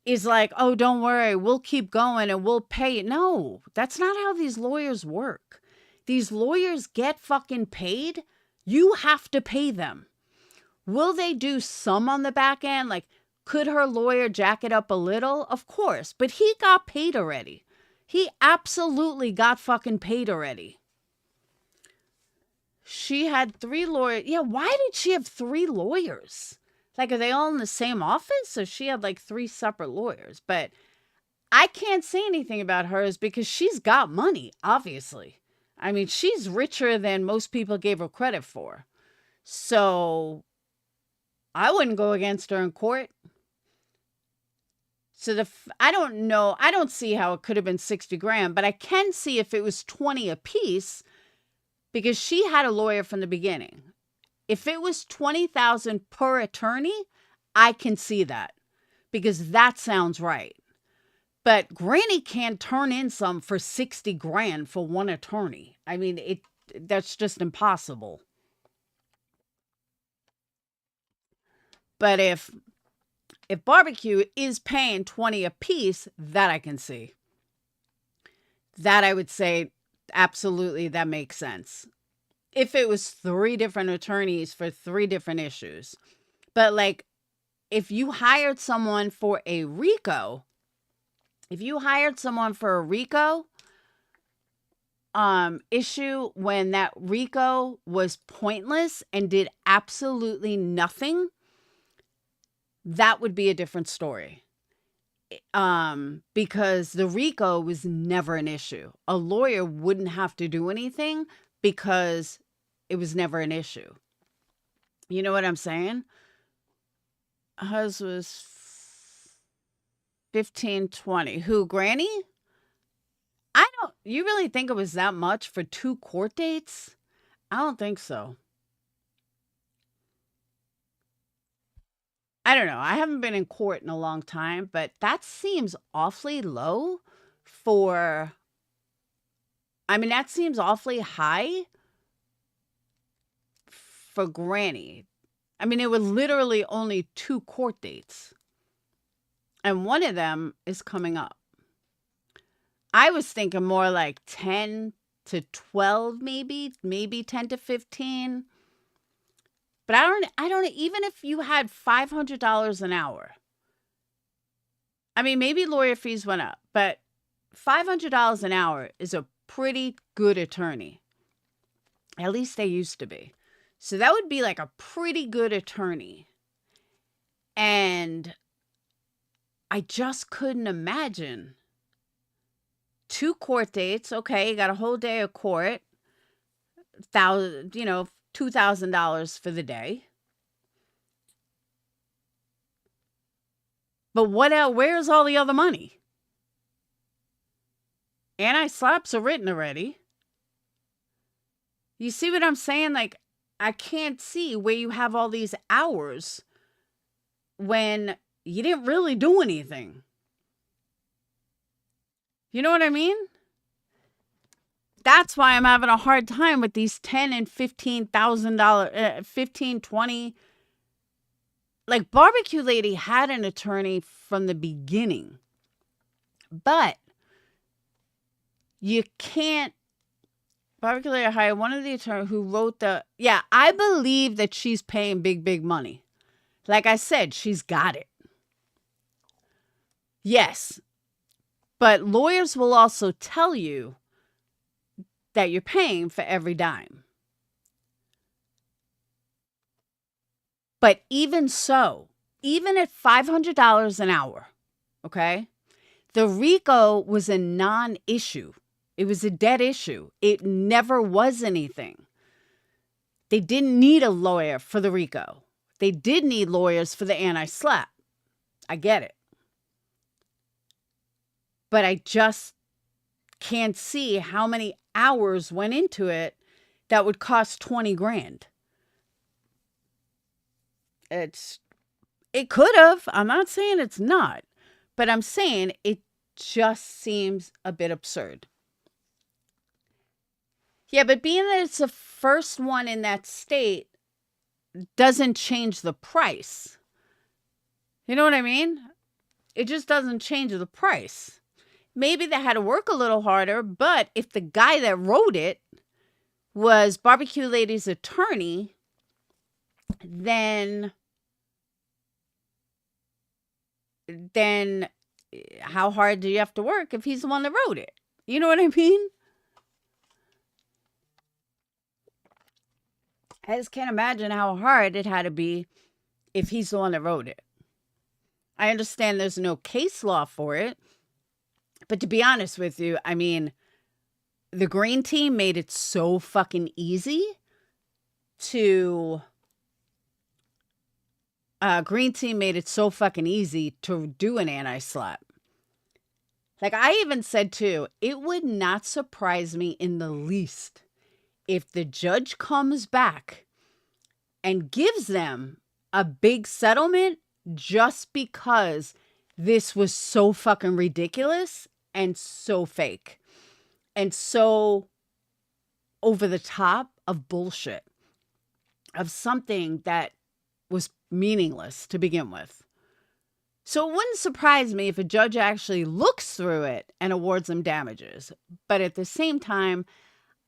is like, oh, don't worry, we'll keep going and we'll pay it. No, that's not how these lawyers work. These lawyers get fucking paid. You have to pay them. Will they do some on the back end? Like, could her lawyer jack it up a little? Of course, but he got paid already. He absolutely got fucking paid already. She had 3 lawyers. Yeah, why did she have 3 lawyers? Like, are they all in the same office? So she had like 3 separate lawyers. But I can't say anything about hers because she's got money, obviously. I mean, she's richer than most people gave her credit for. So I wouldn't go against her in court. So I don't know. I don't see how it could have been 60 grand, but I can see if it was 20 apiece because she had a lawyer from the beginning. If it was 20,000 per attorney, I can see that because that sounds right. But Granny can't turn in some for 60 grand for one attorney. I mean, that's just impossible. But if Barbecue is paying 20 a piece, that I can see. That I would say, absolutely, that makes sense. If it was 3 different attorneys for 3 different issues. But like, if you hired someone for a RICO, issue when that RICO was pointless and did absolutely nothing, that would be a different story. Because the RICO was never an issue. A lawyer wouldn't have to do anything because it was never an issue. You know what I'm saying? Hers was 1520. Who, Granny? You really think it was that much for 2 court dates? I don't think so. I don't know. I haven't been in court in a long time, but that seems awfully low that seems awfully high for Granny. I mean, it was literally only 2 court dates. And one of them is coming up. I was thinking more like 10 to 12, maybe 10 to 15. But I don't, even if you had $500 an hour, I mean, maybe lawyer fees went up, but $500 an hour is a pretty good attorney. At least they used to be. So that would be like a pretty good attorney. And I just couldn't imagine 2 court dates. Okay, you got a whole day of court. $2,000 for the day. But what else? Where's all the other money? Anti-slaps are written already. You see what I'm saying? Like, I can't see where you have all these hours when you didn't really do anything. You know what I mean? That's why I'm having a hard time with these $10,000 and $15,000, 15, 20. Like, Barbecue Lady had an attorney from the beginning, but you can't Barbecue Lady hired one of the attorneys who wrote the... Yeah, I believe that she's paying big money. Like I said, she's got it. Yes. But lawyers will also tell you that you're paying for every dime. But even so, even at $500 an hour, okay, the RICO was a non-issue. It was a dead issue. It never was anything. They didn't need a lawyer for the RICO. They did need lawyers for the anti-SLAPP. I get it. But I just can't see how many hours went into it that would cost 20 grand. It could have. I'm not saying it's not. But I'm saying it just seems a bit absurd. Yeah, but being that it's the first one in that state doesn't change the price. You know what I mean? It just doesn't change the price. Maybe they had to work a little harder, but if the guy that wrote it was Barbecue Lady's attorney, then how hard do you have to work if he's the one that wrote it? You know what I mean? I just can't imagine how hard it had to be if he's the one that wrote it. I understand there's no case law for it. But to be honest with you, I mean, the Green Team made it so fucking easy to... Green Team made it so fucking easy to do an anti-SLAPP. Like I even said too, it would not surprise me in the least if the judge comes back and gives them a big settlement just because this was so fucking ridiculous and so fake and so over the top of bullshit, of something that was meaningless to begin with. So it wouldn't surprise me if a judge actually looks through it and awards them damages. But at the same time,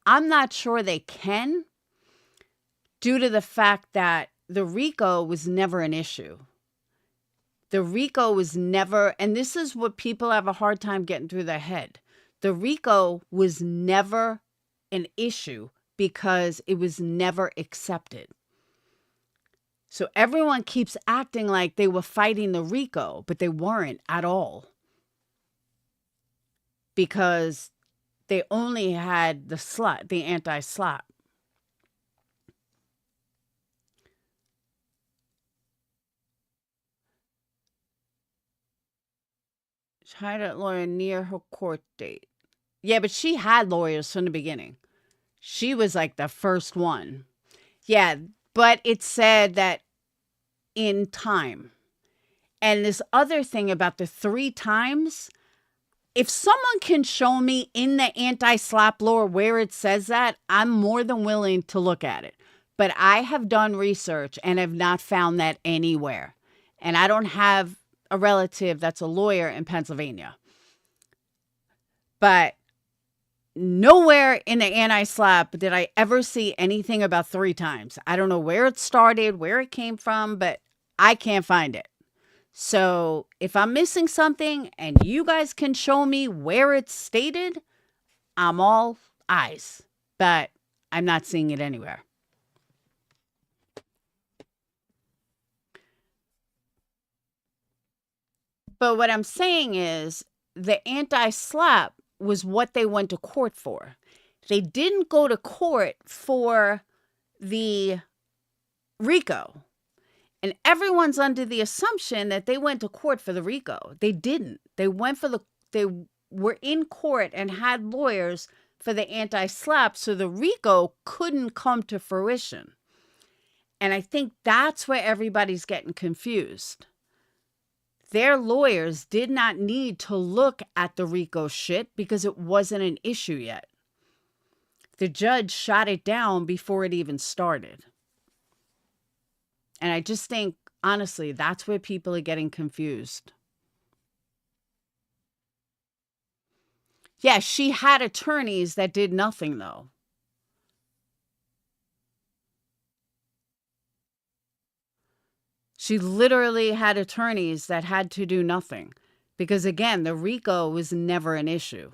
I'm not sure they can, due to the fact that the RICO was never an issue. The RICO was never, and this is what people have a hard time getting through their head. The RICO was never an issue because it was never accepted. So everyone keeps acting like they were fighting the RICO, but they weren't at all. Because they only had the anti-SLAPP. She hired a lawyer near her court date. Yeah, but she had lawyers from the beginning. She was like the first one. Yeah, but it said that in time. And this other thing about the 3 times, if someone can show me in the anti-SLAPP law where it says that, I'm more than willing to look at it. But I have done research and have not found that anywhere. And I don't have a relative that's a lawyer in Pennsylvania. But nowhere in the anti-SLAPP did I ever see anything about 3 times. I don't know where it started, where it came from, but I can't find it. So if I'm missing something and you guys can show me where it's stated, I'm all eyes. But I'm not seeing it anywhere. But what I'm saying is the anti-SLAPP was what they went to court for. They didn't go to court for the RICO. And everyone's under the assumption that they went to court for the RICO. They didn't. They were in court and had lawyers for the anti-SLAPP, so the RICO couldn't come to fruition. And I think that's where everybody's getting confused. Their lawyers did not need to look at the RICO shit because it wasn't an issue yet. The judge shot it down before it even started. And I just think, honestly, that's where people are getting confused. Yeah, she had attorneys that did nothing, though. She literally had attorneys that had to do nothing because, again, the RICO was never an issue.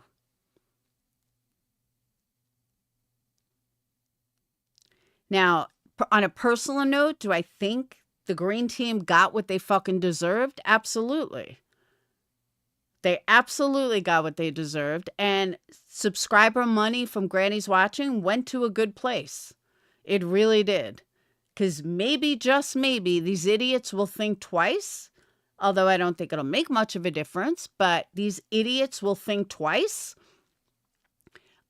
Now, on a personal note, do I think the green team got what they fucking deserved? Absolutely. They absolutely got what they deserved. And subscriber money from Granny's Watching went to a good place. It really did. Because maybe, just maybe, these idiots will think twice. Although I don't think it'll make much of a difference. But these idiots will think twice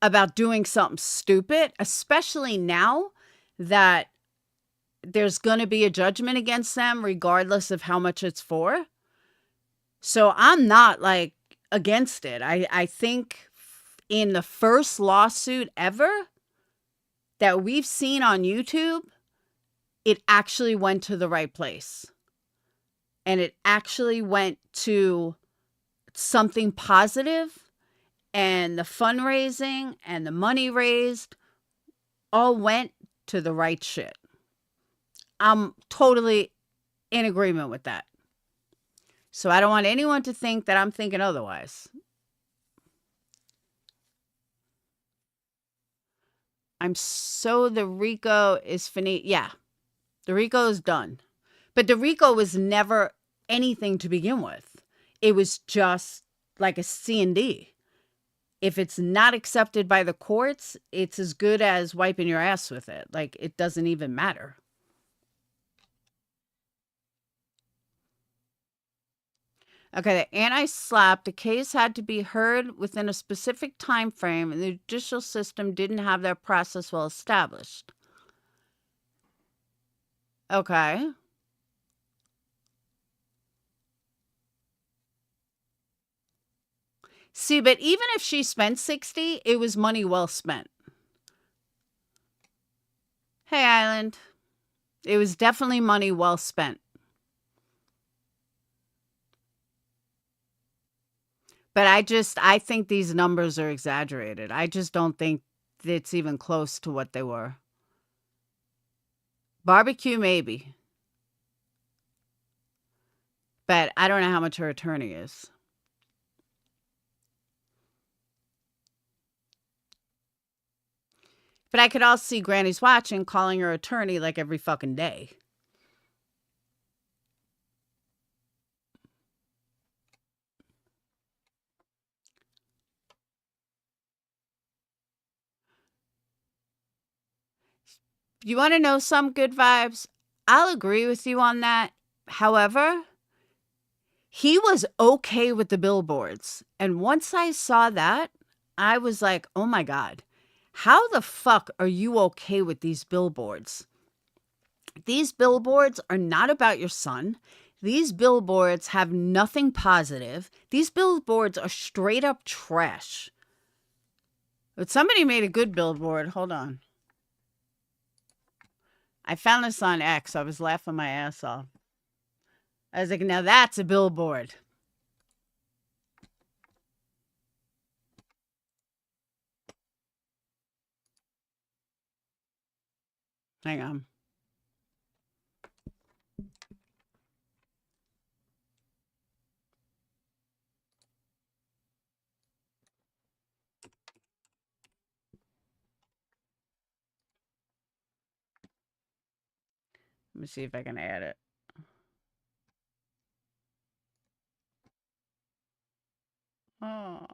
about doing something stupid. Especially now that there's going to be a judgment against them regardless of how much it's for. So I'm not like against it. I think in the first lawsuit ever that we've seen on YouTube, it actually went to the right place. And it actually went to something positive, and the fundraising and the money raised all went to the right shit. I'm totally in agreement with that. So I don't want anyone to think that I'm thinking otherwise. The RICO is finite. Yeah, the RICO is done. But the RICO was never anything to begin with. It was just like a C&D. If it's not accepted by the courts, it's as good as wiping your ass with it. Like, it doesn't even matter. Okay, the anti-SLAPP, the case had to be heard within a specific time frame, and the judicial system didn't have that process well established. Okay. See, but even if she spent 60, it was money well spent. Hey, Island. It was definitely money well spent. But I think these numbers are exaggerated. I just don't think it's even close to what they were. Barbecue, maybe. But I don't know how much her attorney is. But I could also see Granny's Watching calling her attorney like every fucking day. You want to know some good vibes? I'll agree with you on that. However, he was okay with the billboards. And once I saw that, I was like, oh my God, how the fuck are you okay with these billboards? These billboards are not about your son. These billboards have nothing positive. These billboards are straight up trash. But somebody made a good billboard. Hold on. I found this on X. I was laughing my ass off. I was like, now that's a billboard. Hang on. Let me see if I can add it. Oh.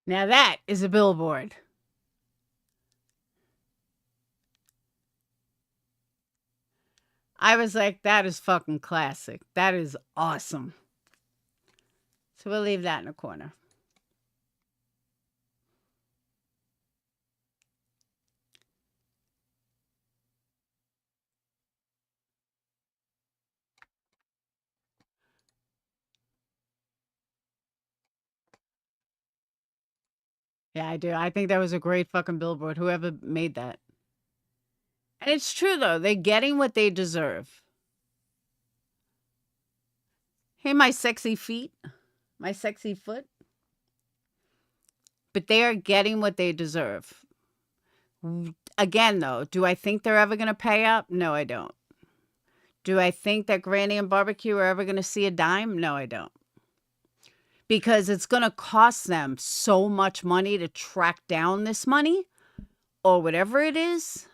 Now that is a billboard. I was like, that is fucking classic. That is awesome. So we'll leave that in a corner. Yeah, I do. I think that was a great fucking billboard, whoever made that. And it's true, though. They're getting what they deserve. Hey, my sexy feet, my sexy foot. But they are getting what they deserve. Again, though, do I think they're ever going to pay up? No, I don't. Do I think that Granny and Barbecue are ever going to see a dime? No, I don't. Because it's going to cost them so much money to track down this money or whatever it is.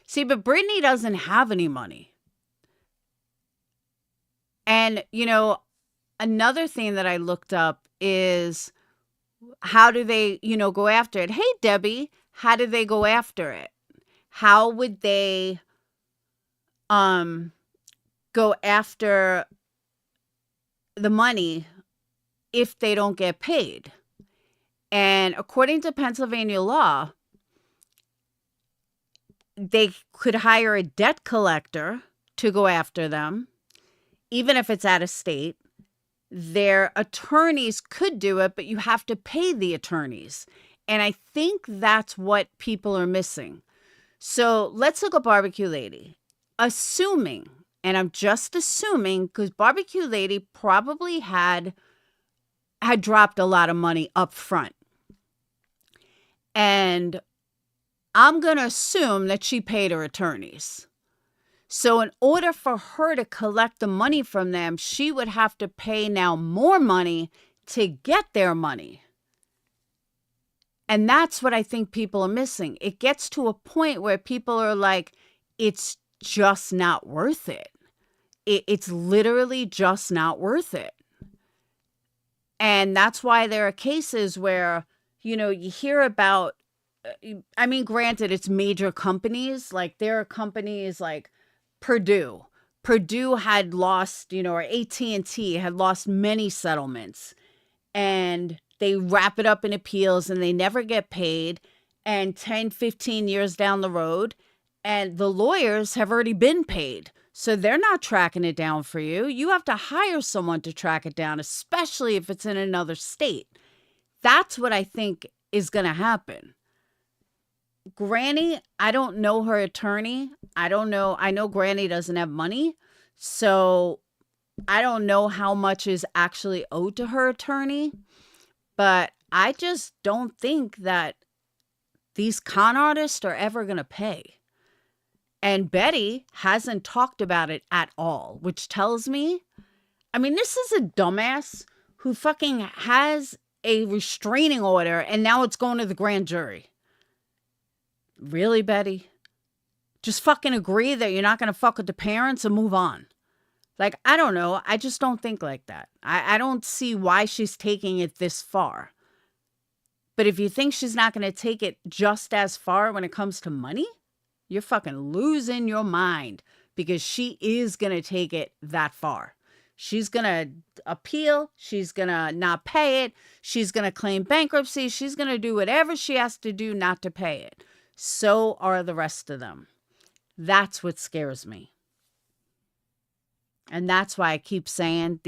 See, but Britney doesn't have any money. And, another thing that I looked up is how do they, go after it? Hey, Debbie, how do they go after it? How would they go after the money if they don't get paid? And according to Pennsylvania law, they could hire a debt collector to go after them, even if it's out of state. Their attorneys could do it, but you have to pay the attorneys. And I think that's what people are missing. So let's look at Barbecue Lady. Assuming, and I'm just assuming, because Barbecue Lady probably had dropped a lot of money up front. And I'm going to assume that she paid her attorneys. So in order for her to collect the money from them, she would have to pay now more money to get their money. And that's what I think people are missing. It gets to a point where people are like, it's just not worth it. It's literally just not worth it. And that's why there are cases where, you hear about, granted, it's major companies. Like there are companies like Purdue. Purdue had lost, or AT&T had lost many settlements. And they wrap it up in appeals and they never get paid. And 10, 15 years down the road, and the lawyers have already been paid. So they're not tracking it down for you. You have to hire someone to track it down, especially if it's in another state. That's what I think is going to happen. Granny, I don't know her attorney. I don't know. I know Granny doesn't have money. So I don't know how much is actually owed to her attorney. But I just don't think that these con artists are ever going to pay. And Betty hasn't talked about it at all, which tells me, this is a dumbass who fucking has a restraining order and now it's going to the grand jury. Really, Betty? Just fucking agree that you're not going to fuck with the parents and move on. Like, I don't know. I just don't think like that. I don't see why she's taking it this far. But if you think she's not going to take it just as far when it comes to money, you're fucking losing your mind, because she is going to take it that far. She's going to appeal. She's going to not pay it. She's going to claim bankruptcy. She's going to do whatever she has to do not to pay it. So are the rest of them. That's what scares me. And that's why I keep saying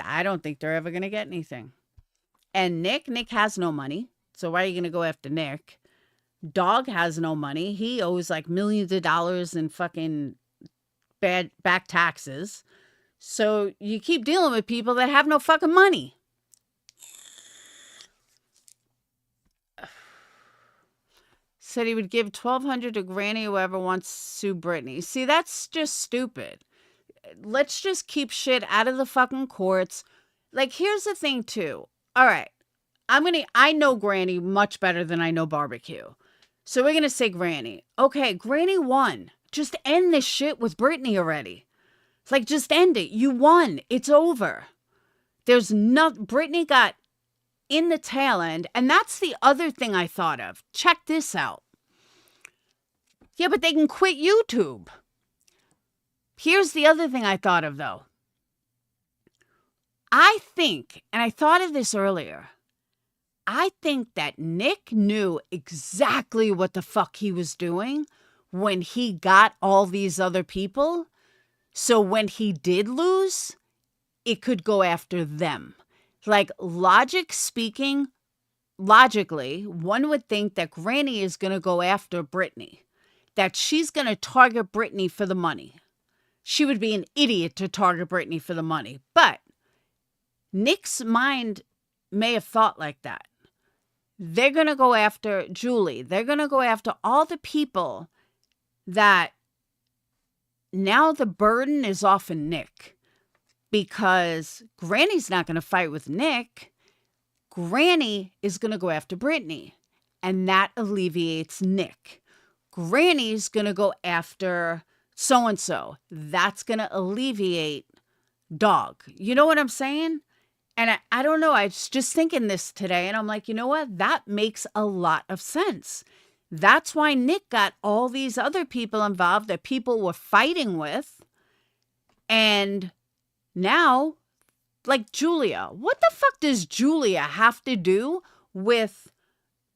I don't think they're ever going to get anything. And Nick has no money. So why are you going to go after Nick? Dog has no money. He owes like millions of dollars in fucking back taxes. So you keep dealing with people that have no fucking money. Said he would give $1,200 to Granny, whoever wants to sue Britney. See, that's just stupid. Let's just keep shit out of the fucking courts. Like, here's the thing too. All right. I know Granny much better than I know Barbecue. So we're going to say Granny. Okay, Granny won. Just end this shit with Britney already. It's like, just end it. You won. It's over. Britney got in the tail end. And that's the other thing I thought of. Check this out. Yeah, but they can quit YouTube. Here's the other thing I thought of, though. I think, and I thought of this earlier, I think that Nick knew exactly what the fuck he was doing when he got all these other people. So when he did lose, it could go after them. Like, logically, one would think that Granny is going to go after Brittany, that she's going to target Brittany for the money. She would be an idiot to target Brittany for the money. But Nick's mind may have thought like that. They're going to go after Julie. They're going to go after all the people that now the burden is off of Nick, because Granny's not going to fight with Nick. Granny is going to go after Brittany, and that alleviates Nick. Granny's going to go after so-and-so. That's going to alleviate Dog. You know what I'm saying? And I don't know. I was just thinking this today, and I'm like, you know what? That makes a lot of sense. That's why Nick got all these other people involved that people were fighting with. And now, like Julia. What the fuck does Julia have to do with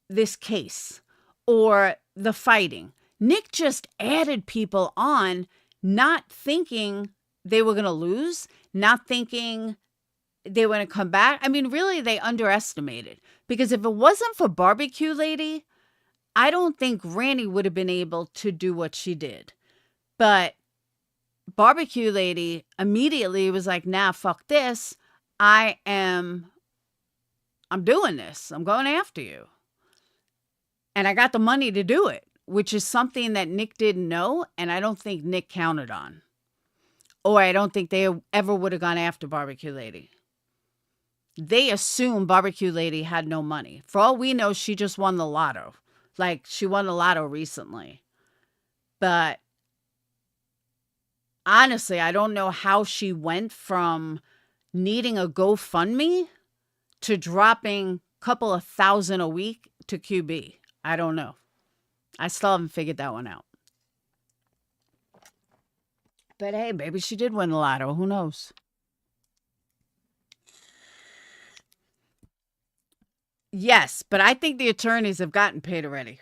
this case or the fighting? Nick just added people on, not thinking they were going to lose, not thinking they were going to come back. I mean, really, they underestimated. Because if it wasn't for Barbecue Lady, I don't think Granny would have been able to do what she did. But Barbecue Lady immediately was like, nah, fuck this. I'm doing this. I'm going after you. And I got the money to do it, which is something that Nick didn't know, and I don't think Nick counted on. Or I don't think they ever would have gone after Barbecue Lady. They assumed Barbecue Lady had no money. For all we know, she just won the lotto. Like, she won the lotto recently. But honestly, I don't know how she went from needing a GoFundMe to dropping a couple of thousand a week to QB. I don't know. I still haven't figured that one out. But hey, maybe she did win the lotto. Who knows? Yes, but I think the attorneys have gotten paid already.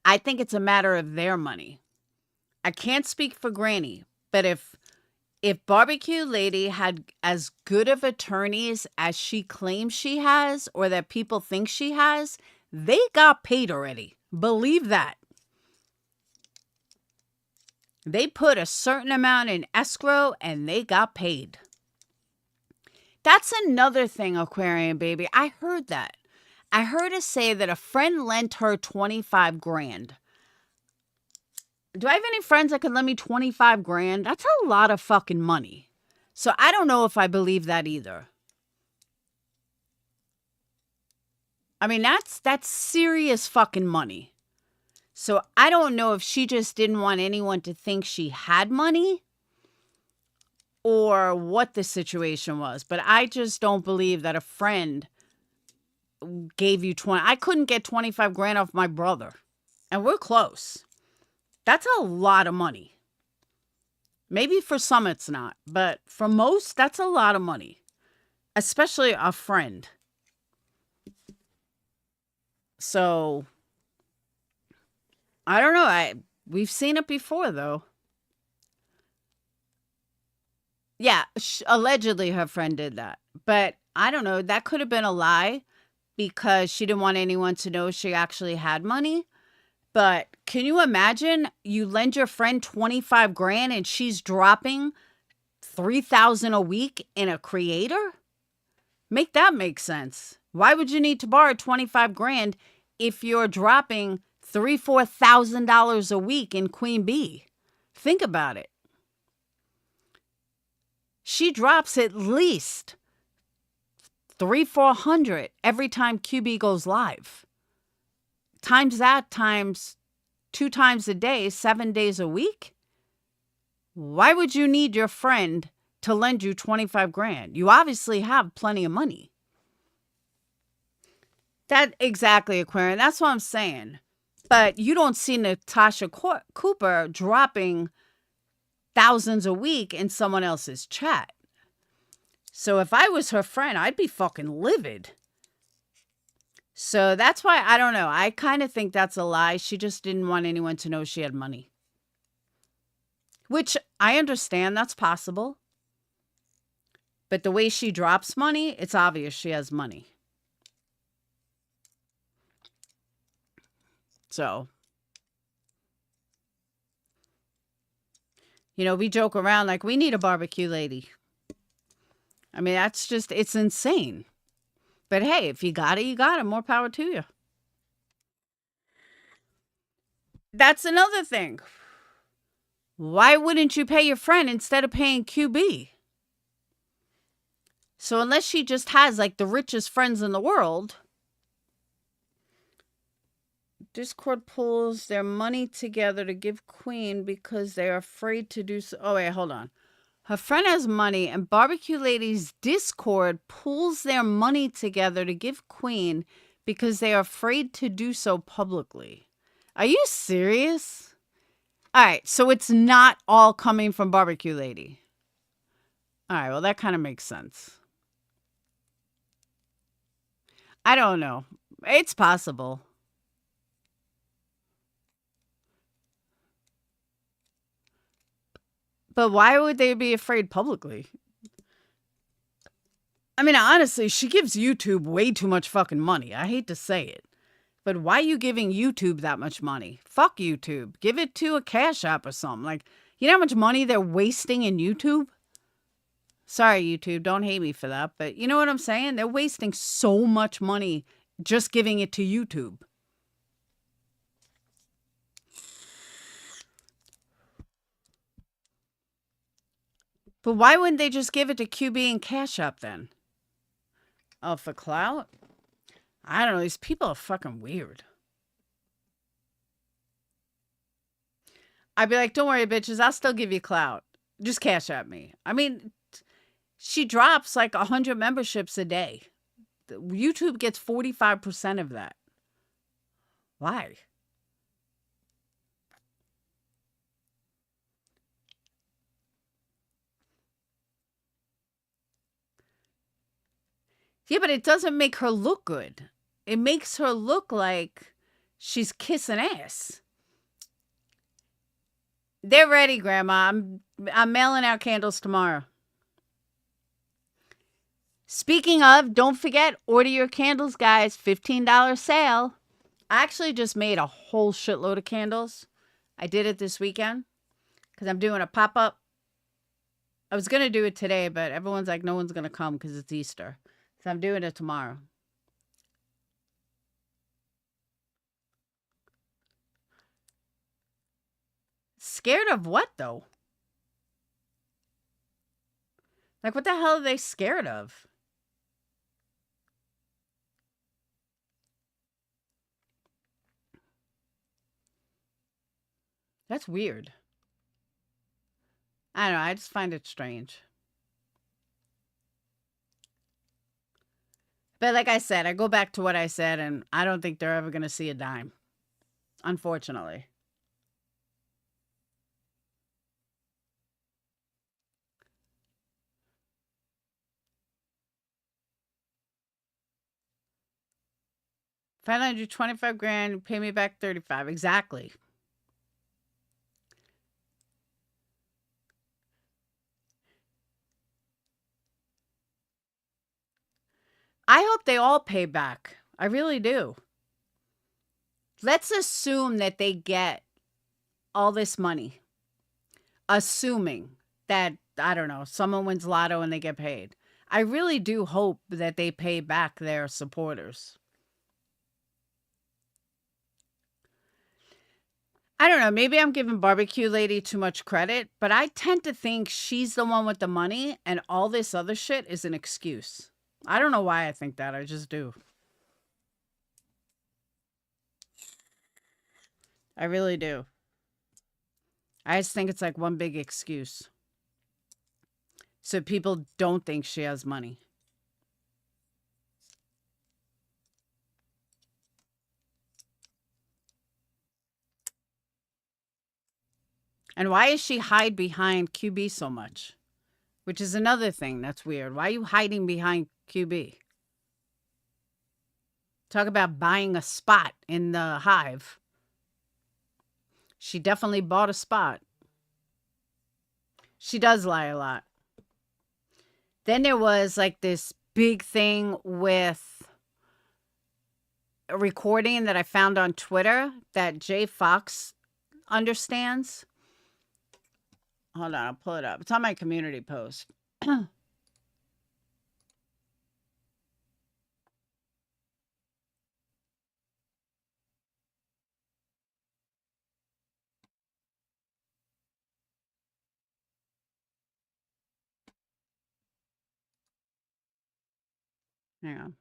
I think it's a matter of their money. I can't speak for Granny, but if Barbecue Lady had as good of attorneys as she claims she has, or that people think she has, they got paid already. Believe that. They put a certain amount in escrow and they got paid. That's another thing, Aquarian baby. I heard that. I heard her say that a friend lent her 25 grand. Do I have any friends that can lend me 25 grand? That's a lot of fucking money. So I don't know if I believe that either. I mean, that's serious fucking money. So I don't know if she just didn't want anyone to think she had money or what the situation was. But I just don't believe that a friend gave you 20. I couldn't get 25 grand off my brother. And we're close. That's a lot of money. Maybe for some it's not. But for most, that's a lot of money. Especially a friend. So I don't know. We've seen it before, though. Yeah, allegedly her friend did that. But I don't know. That could have been a lie because she didn't want anyone to know she actually had money. But can you imagine you lend your friend 25 grand and she's dropping 3,000 a week in a creator? Make that make sense. Why would you need to borrow 25 grand if you're dropping $3,000-$4,000 a week in Queen Bee? Think about it. She drops at least $300-$400 every time QB goes live. Times that times 2 times a day, 7 days a week. Why would you need your friend to lend you 25 grand? You obviously have plenty of money. That exactly, Aquarian. That's what I'm saying. But you don't see Natasha Cooper dropping thousands a week in someone else's chat. So if I was her friend, I'd be fucking livid. So that's why, I don't know. I kind of think that's a lie. She just didn't want anyone to know she had money. Which I understand, that's possible. But the way she drops money, it's obvious she has money. So, you know, we joke around like we need a barbecue lady. I mean, that's just, it's insane. But hey, if you got it, you got it. More power to you. That's another thing. Why wouldn't you pay your friend instead of paying QB? So unless she just has like the richest friends in the world, Discord pulls their money together to give Queen because they're afraid to do so. Oh, wait, hold on. Her friend has money and Barbecue Lady's Discord pulls their money together to give Queen because they are afraid to do so publicly. Are you serious? All right, so it's not all coming from Barbecue Lady. All right, well, that kind of makes sense. I don't know. It's possible. But why would they be afraid publicly? I mean, honestly, she gives YouTube way too much fucking money. I hate to say it. But why are you giving YouTube that much money? Fuck YouTube. Give it to a Cash App or something. Like, you know how much money they're wasting in YouTube? Sorry, YouTube. Don't hate me for that. But you know what I'm saying? They're wasting so much money just giving it to YouTube. But why wouldn't they just give it to QB and Cash App then? Oh, for clout? I don't know. These people are fucking weird. I'd be like, don't worry, bitches. I'll still give you clout. Just Cash App me. I mean, she drops like 100 memberships a day. YouTube gets 45% of that. Why? Yeah, but it doesn't make her look good. It makes her look like she's kissing ass. They're ready, Grandma. I'm mailing out candles tomorrow. Speaking of, don't forget, order your candles, guys. $15 sale. I actually just made a whole shitload of candles. I did it this weekend because I'm doing a pop-up. I was going to do it today, but everyone's like, no one's going to come because it's Easter. So I'm doing it tomorrow. Scared of what, though? Like, what the hell are they scared of? That's weird. I don't know. I just find it strange. But like I said, I go back to what I said, and I don't think they're ever going to see a dime. Unfortunately. $525,000, pay me back 35. Exactly. I hope they all pay back. I really do. Let's assume that they get all this money. Assuming that, I don't know, someone wins lotto and they get paid. I really do hope that they pay back their supporters. I don't know. Maybe I'm giving Barbecue Lady too much credit, but I tend to think she's the one with the money and all this other shit is an excuse. I don't know why I think that. I just do. I really do. I just think it's like one big excuse. So people don't think she has money. And why is she hide behind QB so much? Which is another thing that's weird. Why are you hiding behind QB? Talk about buying a spot in the hive. She definitely bought a spot. She does lie a lot. Then there was like this big thing with a recording that I found on Twitter that Jay Fox understands. Hold on, I'll pull it up. It's on my community post. Hang on.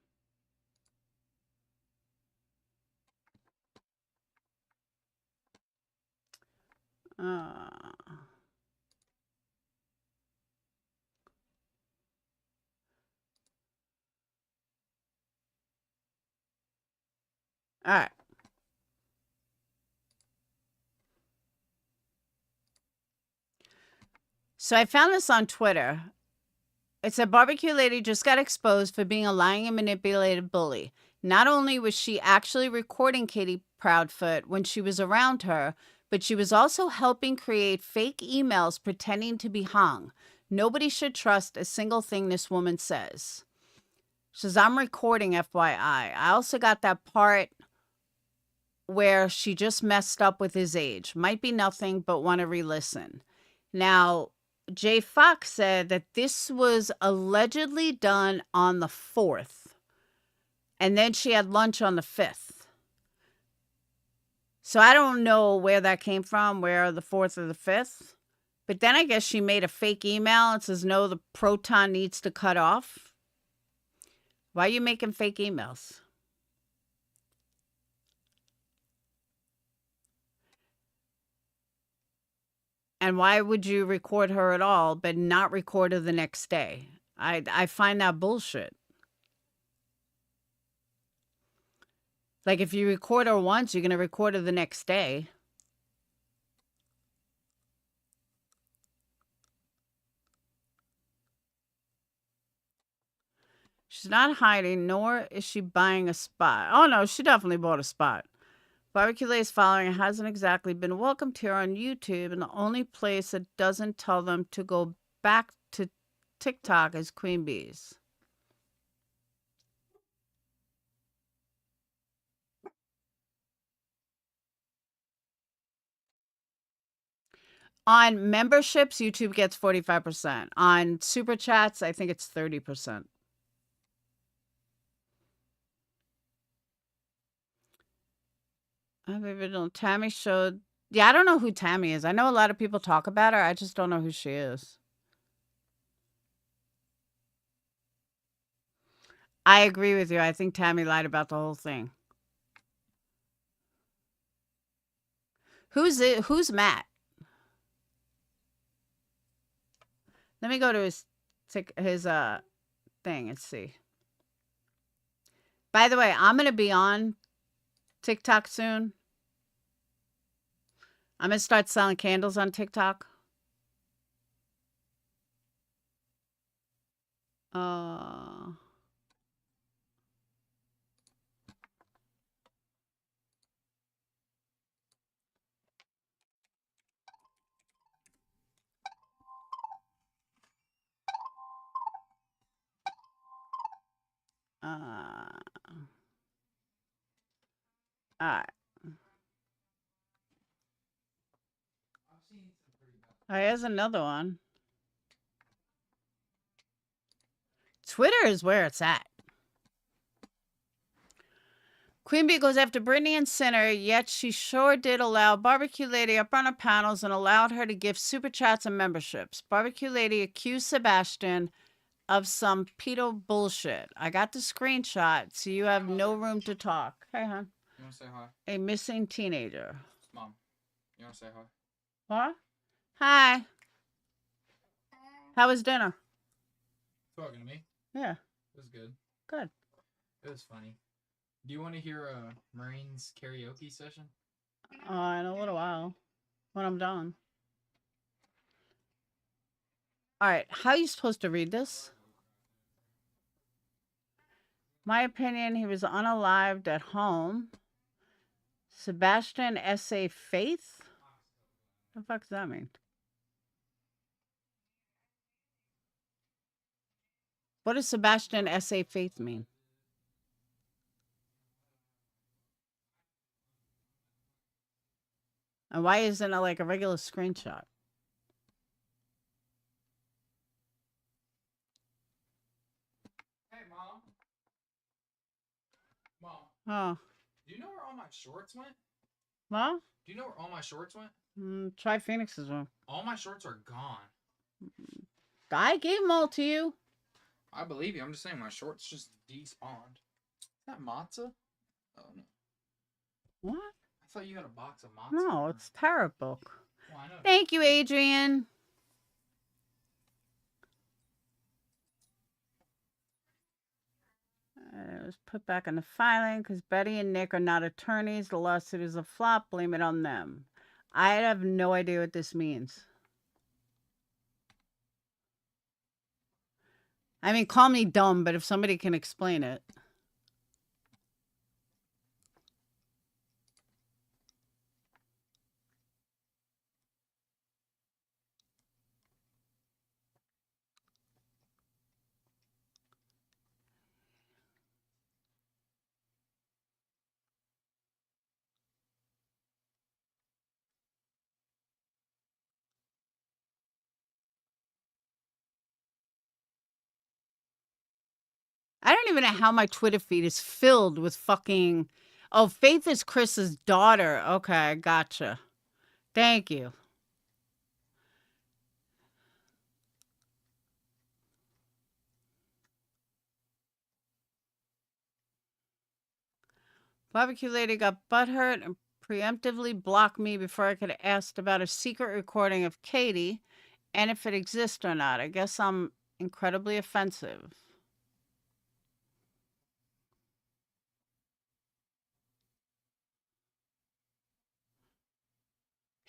Uh, all right. So I found this on Twitter. It said barbecue lady just got exposed for being a lying and manipulative bully. Not only was she actually recording Katie Proudfoot when she was around her, but she was also helping create fake emails pretending to be hung. Nobody should trust a single thing this woman says. She says, I'm recording FYI. I also got that part where she just messed up with his age. Might be nothing, but want to re-listen. Now, Jay Fox said that this was allegedly done on the 4th. And then she had lunch on the 5th. So I don't know where that came from, where the 4th or the 5th. But then I guess she made a fake email and says, no, the proton needs to cut off. Why are you making fake emails? And why would you record her at all, but not record her the next day? I find that bullshit. Like, if you record her once, you're going to record her the next day. She's not hiding, nor is she buying a spot. Oh, no, she definitely bought a spot. Barbecue Lay's following hasn't exactly been welcomed here on YouTube, and the only place that doesn't tell them to go back to TikTok is Queen Bee's. On memberships, YouTube gets 45%. On super chats, I think it's 30%. Tammy showed. Yeah, I don't know who Tammy is. I know a lot of people talk about her. I just don't know who she is. I agree with you. I think Tammy lied about the whole thing. Who's it? Who's Matt? Let me go to his thing and see. By the way, I'm going to be on TikTok soon. I'm going to start selling candles on TikTok. All right. Oh, here's another one. Twitter is where it's at. Queen Bee goes after Brittany and Sinner, yet she sure did allow Barbecue Lady up on her panels and allowed her to give super chats and memberships. Barbecue Lady accused Sebastian of some pedo bullshit. I got the screenshot, so you have no room to talk. Hey, hon. You want to say hi? A missing teenager. Mom, you want to say hi? What? Hi. How was dinner? Talking to me? Yeah. It was good. Good. It was funny. Do you want to hear a Marines karaoke session? In a little while. When I'm done. Alright, how are you supposed to read this? My opinion, he was unalived at home. Sebastian S.A. Faith? What the fuck does that mean? What does Sebastian S.A. Faith mean? And why isn't it like a regular screenshot? Hey, Mom. Mom, Oh. do you know where all my shorts went? Well, Do you know where all my shorts went? try Phoenix's one. All my shorts are gone. I gave them all to you. I believe you. I'm just saying my shorts just despawned. Is that matzah? Oh, no. What? I thought you had a box of matzah. No, it's Tarot book. Well, I know. Thank you, Adrian. It was put back in the filing because Betty and Nick are not attorneys. The lawsuit is a flop. Blame it on them. I have no idea what this means. I mean, call me dumb, but if somebody can explain it. I don't even know how my Twitter feed is filled with fucking... Oh, Faith is Chris's daughter. Okay, gotcha. Thank you. Barbecue lady got butthurt and preemptively blocked me before I could have asked about a secret recording of Katie and if it exists or not. I guess I'm incredibly offensive.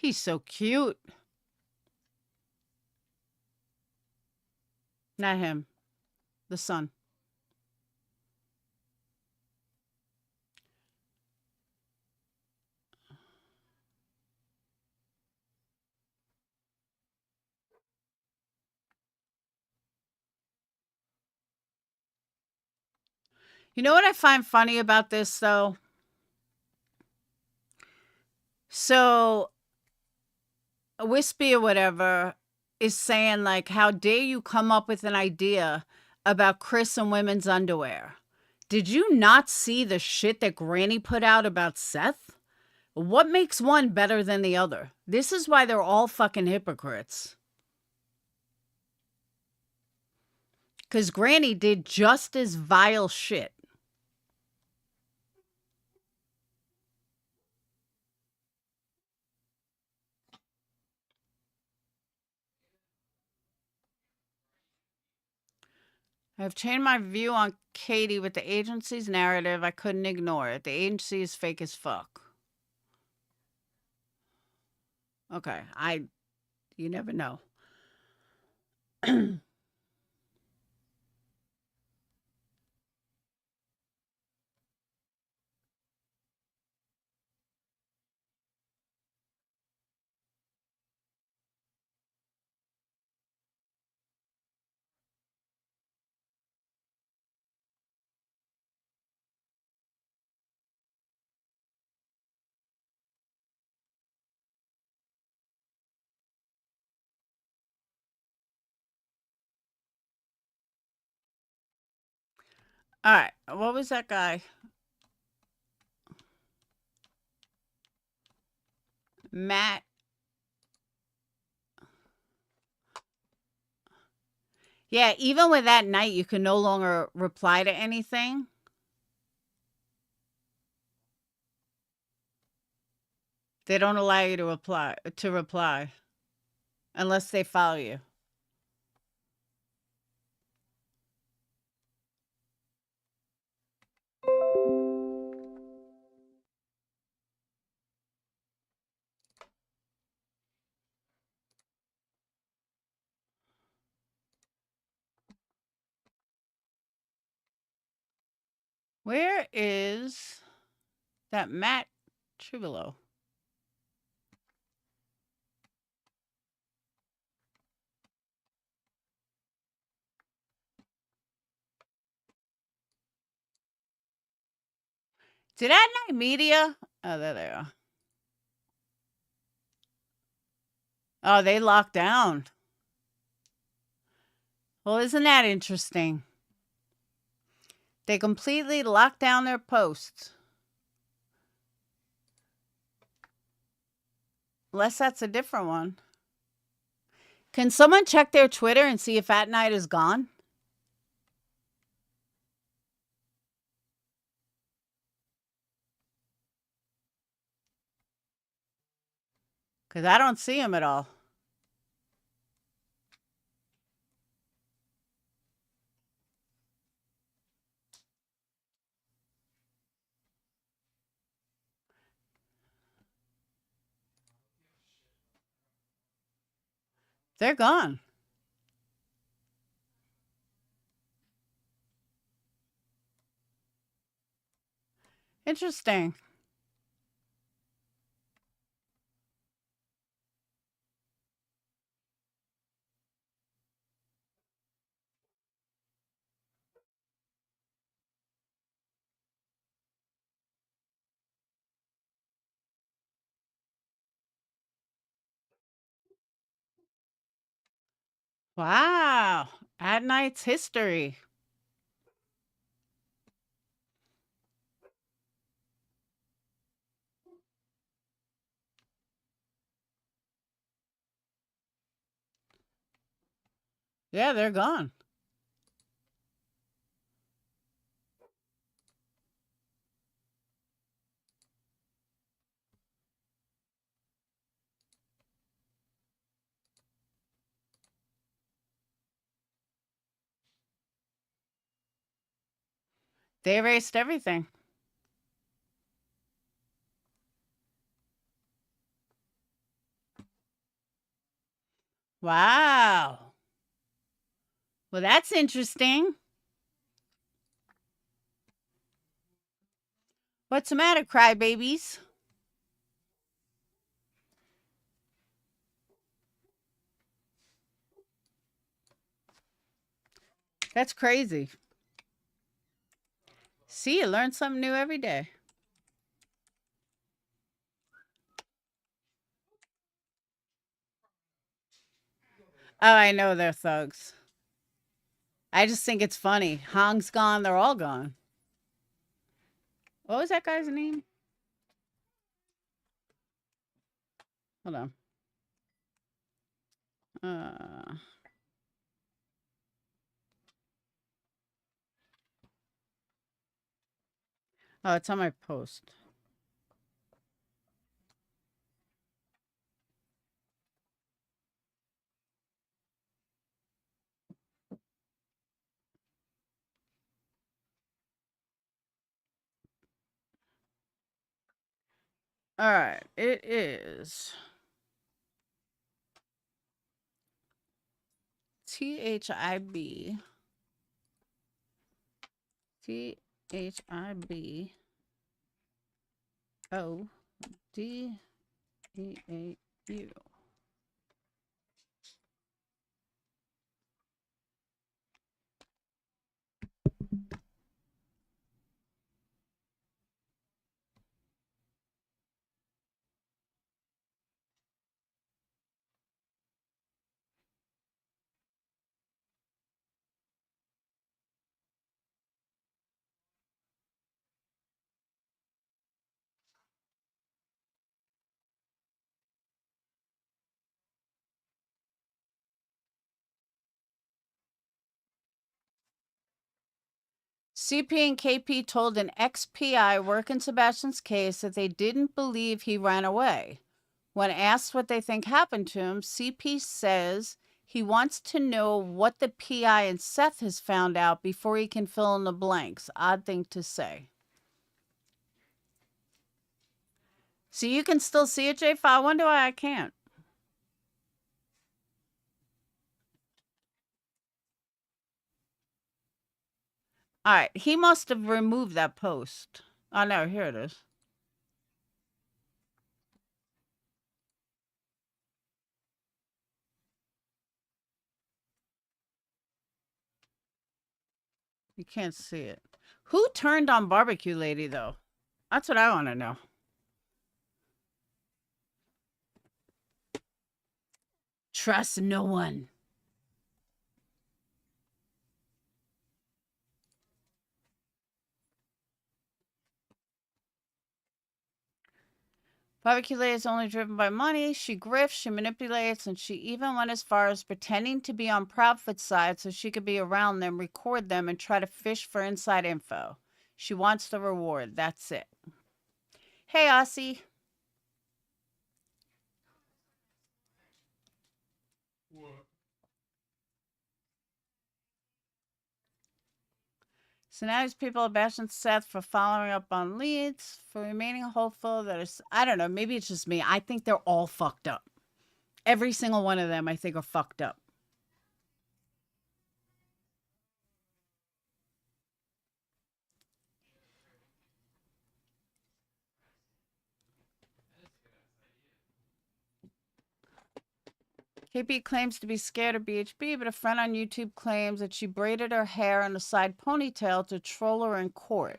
He's so cute. Not him. The son. You know what I find funny about this, though? So, Wispy or whatever is saying, like, how dare you come up with an idea about Chris and women's underwear? Did you not see the shit that Granny put out about Seth? What makes one better than the other? This is why they're all fucking hypocrites. Because Granny did just as vile shit. I've changed my view on Katie with the agency's narrative. I couldn't ignore it. The agency is fake as fuck. Okay, you never know. All right, what was that guy? Matt. Yeah, even with that night, you can no longer reply to anything. They don't allow you to reply unless they follow you. Where is that Matt Trivolo? Did At Night Media? Oh, there they are. Oh, they locked down. Well, isn't that interesting? They completely locked down their posts. Unless that's a different one. Can someone check their Twitter and see if At Night is gone? Because I don't see him at all. They're gone. Interesting. Wow. At Night's history. Yeah, they're gone. They erased everything. Wow. Well, that's interesting. What's the matter, crybabies? That's crazy. See, you learn something new every day. Oh, I know they're thugs. I just think it's funny. Hong's gone, they're all gone. What was that guy's name? Hold on. Oh, it's on my post. All right, it is THIB. THIB. O DEAU. CP and KP told an ex-PI working Sebastian's case that they didn't believe he ran away. When asked what they think happened to him, CP says he wants to know what the PI and Seth has found out before he can fill in the blanks. Odd thing to say. So you can still see it, J5? I wonder why I can't. All right, he must have removed that post. Oh, no, here it is. You can't see it. Who turned on Barbecue Lady, though? That's what I want to know. Trust no one. Barbecue lady is only driven by money. She grifts, she manipulates, and she even went as far as pretending to be on Proudfoot's side so she could be around them, record them, and try to fish for inside info. She wants the reward. That's it. Hey, Aussie. So now these people are bashing Seth for following up on leads, for remaining hopeful that it's, I don't know, maybe it's just me. I think they're all fucked up. Every single one of them, I think, are fucked up. KP claims to be scared of BHB, but a friend on YouTube claims that she braided her hair in a side ponytail to troll her in court.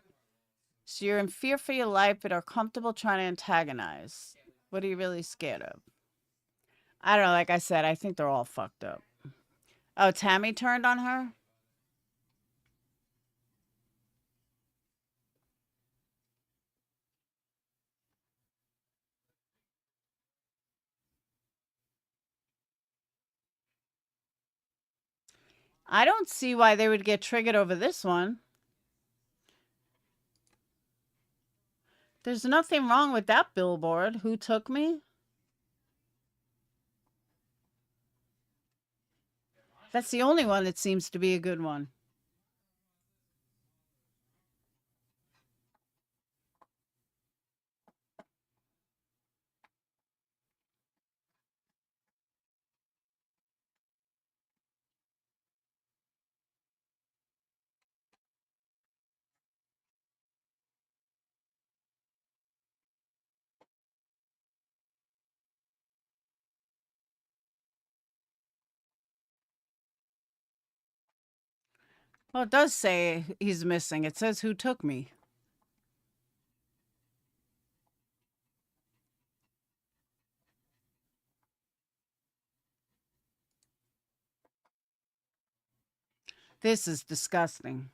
So you're in fear for your life, but are comfortable trying to antagonize. What are you really scared of? I don't know. Like I said, I think they're all fucked up. Oh, Tammy turned on her? I don't see why they would get triggered over this one. There's nothing wrong with that billboard. Who took me? That's the only one that seems to be a good one. Well, it does say he's missing. It says who took me. This is disgusting.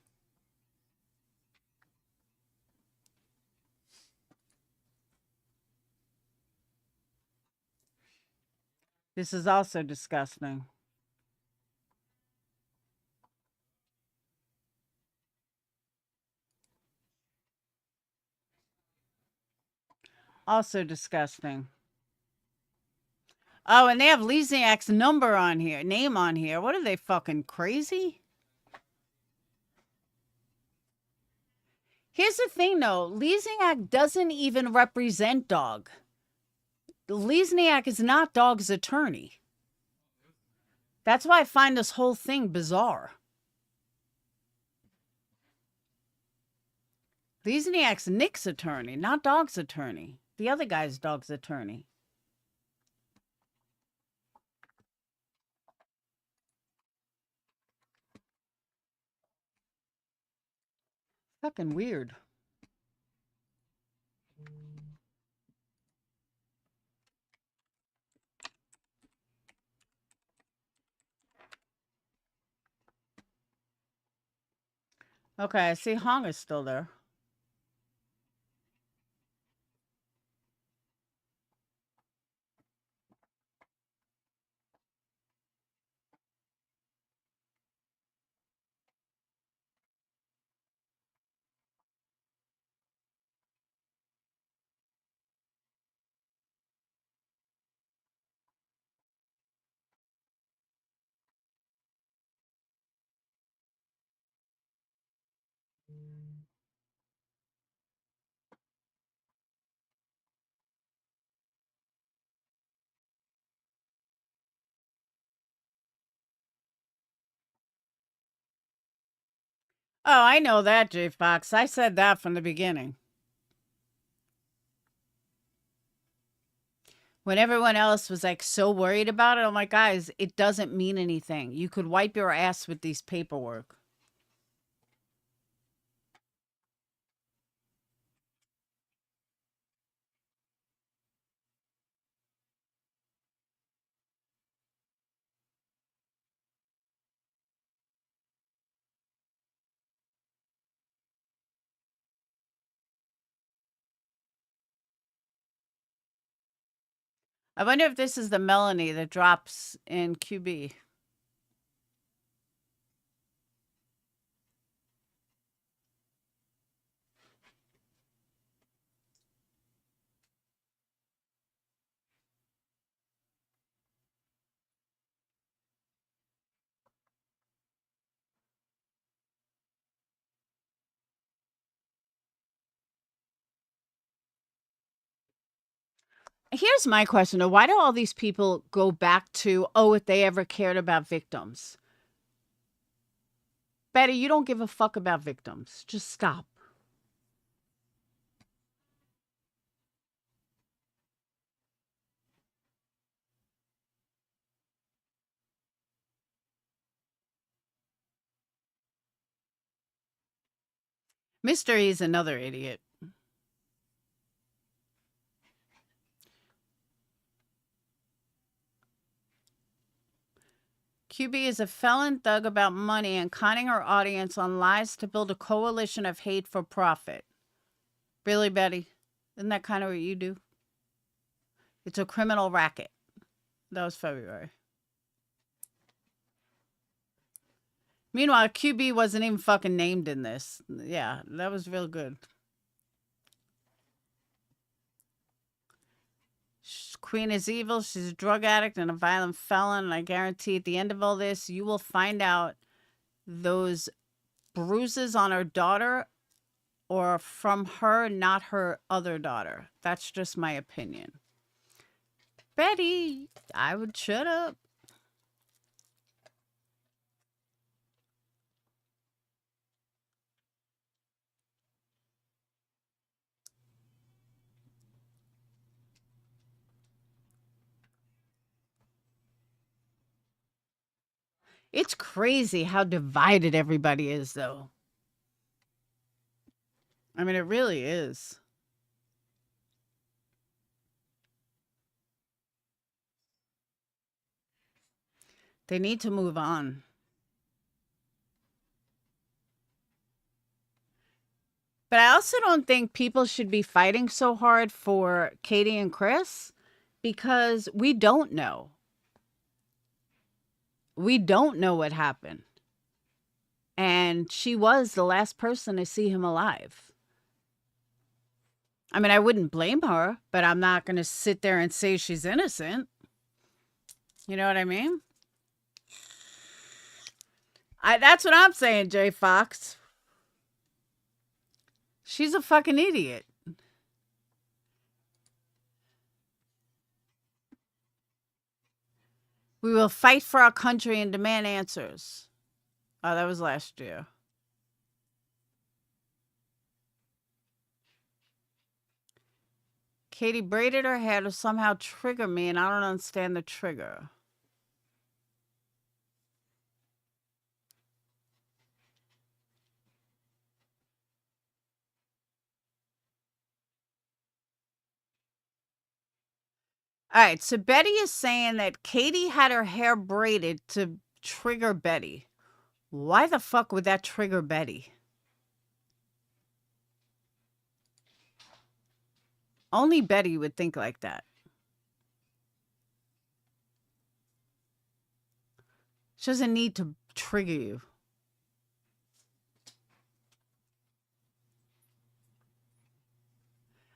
This is also disgusting. Also disgusting. Oh, and they have Lizniak's number on here, name on here. What are they, fucking crazy? Here's the thing, though. Lizniak doesn't even represent Dog. Lizniak is not Dog's attorney. That's why I find this whole thing bizarre. Lizniak's Nick's attorney, not Dog's attorney. The other guy's Dog's attorney. Fucking weird. Okay, I see Hong is still there. Oh, I know that, J Fox. I said that from the beginning. When everyone else was like so worried about it, I'm like, guys, it doesn't mean anything. You could wipe your ass with these paperwork. I wonder if this is the Melanie that drops in QB. Here's my question though. Why do all these people go back to, oh, if they ever cared about victims? Betty, you don't give a fuck about victims. Just stop. Mystery is another idiot. QB is a felon thug about money and conning her audience on lies to build a coalition of hate for profit. Really, Betty? Isn't that kind of what you do? It's a criminal racket. That was February. Meanwhile, QB wasn't even fucking named in this. Yeah, that was real good. Queen is evil. She's a drug addict and a violent felon. And I guarantee at the end of all this, you will find out those bruises on her daughter or from her, not her other daughter. That's just my opinion. Betty, I would shut up. It's crazy how divided everybody is, though. I mean, it really is. They need to move on. But I also don't think people should be fighting so hard for Katie and Chris because we don't know. We don't know what happened. And she was the last person to see him alive. I mean, I wouldn't blame her, but I'm not going to sit there and say she's innocent. You know what I mean? That's what I'm saying, Jay Fox. She's a fucking idiot. We will fight for our country and demand answers. Oh, that was last year. Katie braided her hair to somehow trigger me, and I don't understand the trigger. All right, so Betty is saying that Katie had her hair braided to trigger Betty. Why the fuck would that trigger Betty? Only Betty would think like that. She doesn't need to trigger you.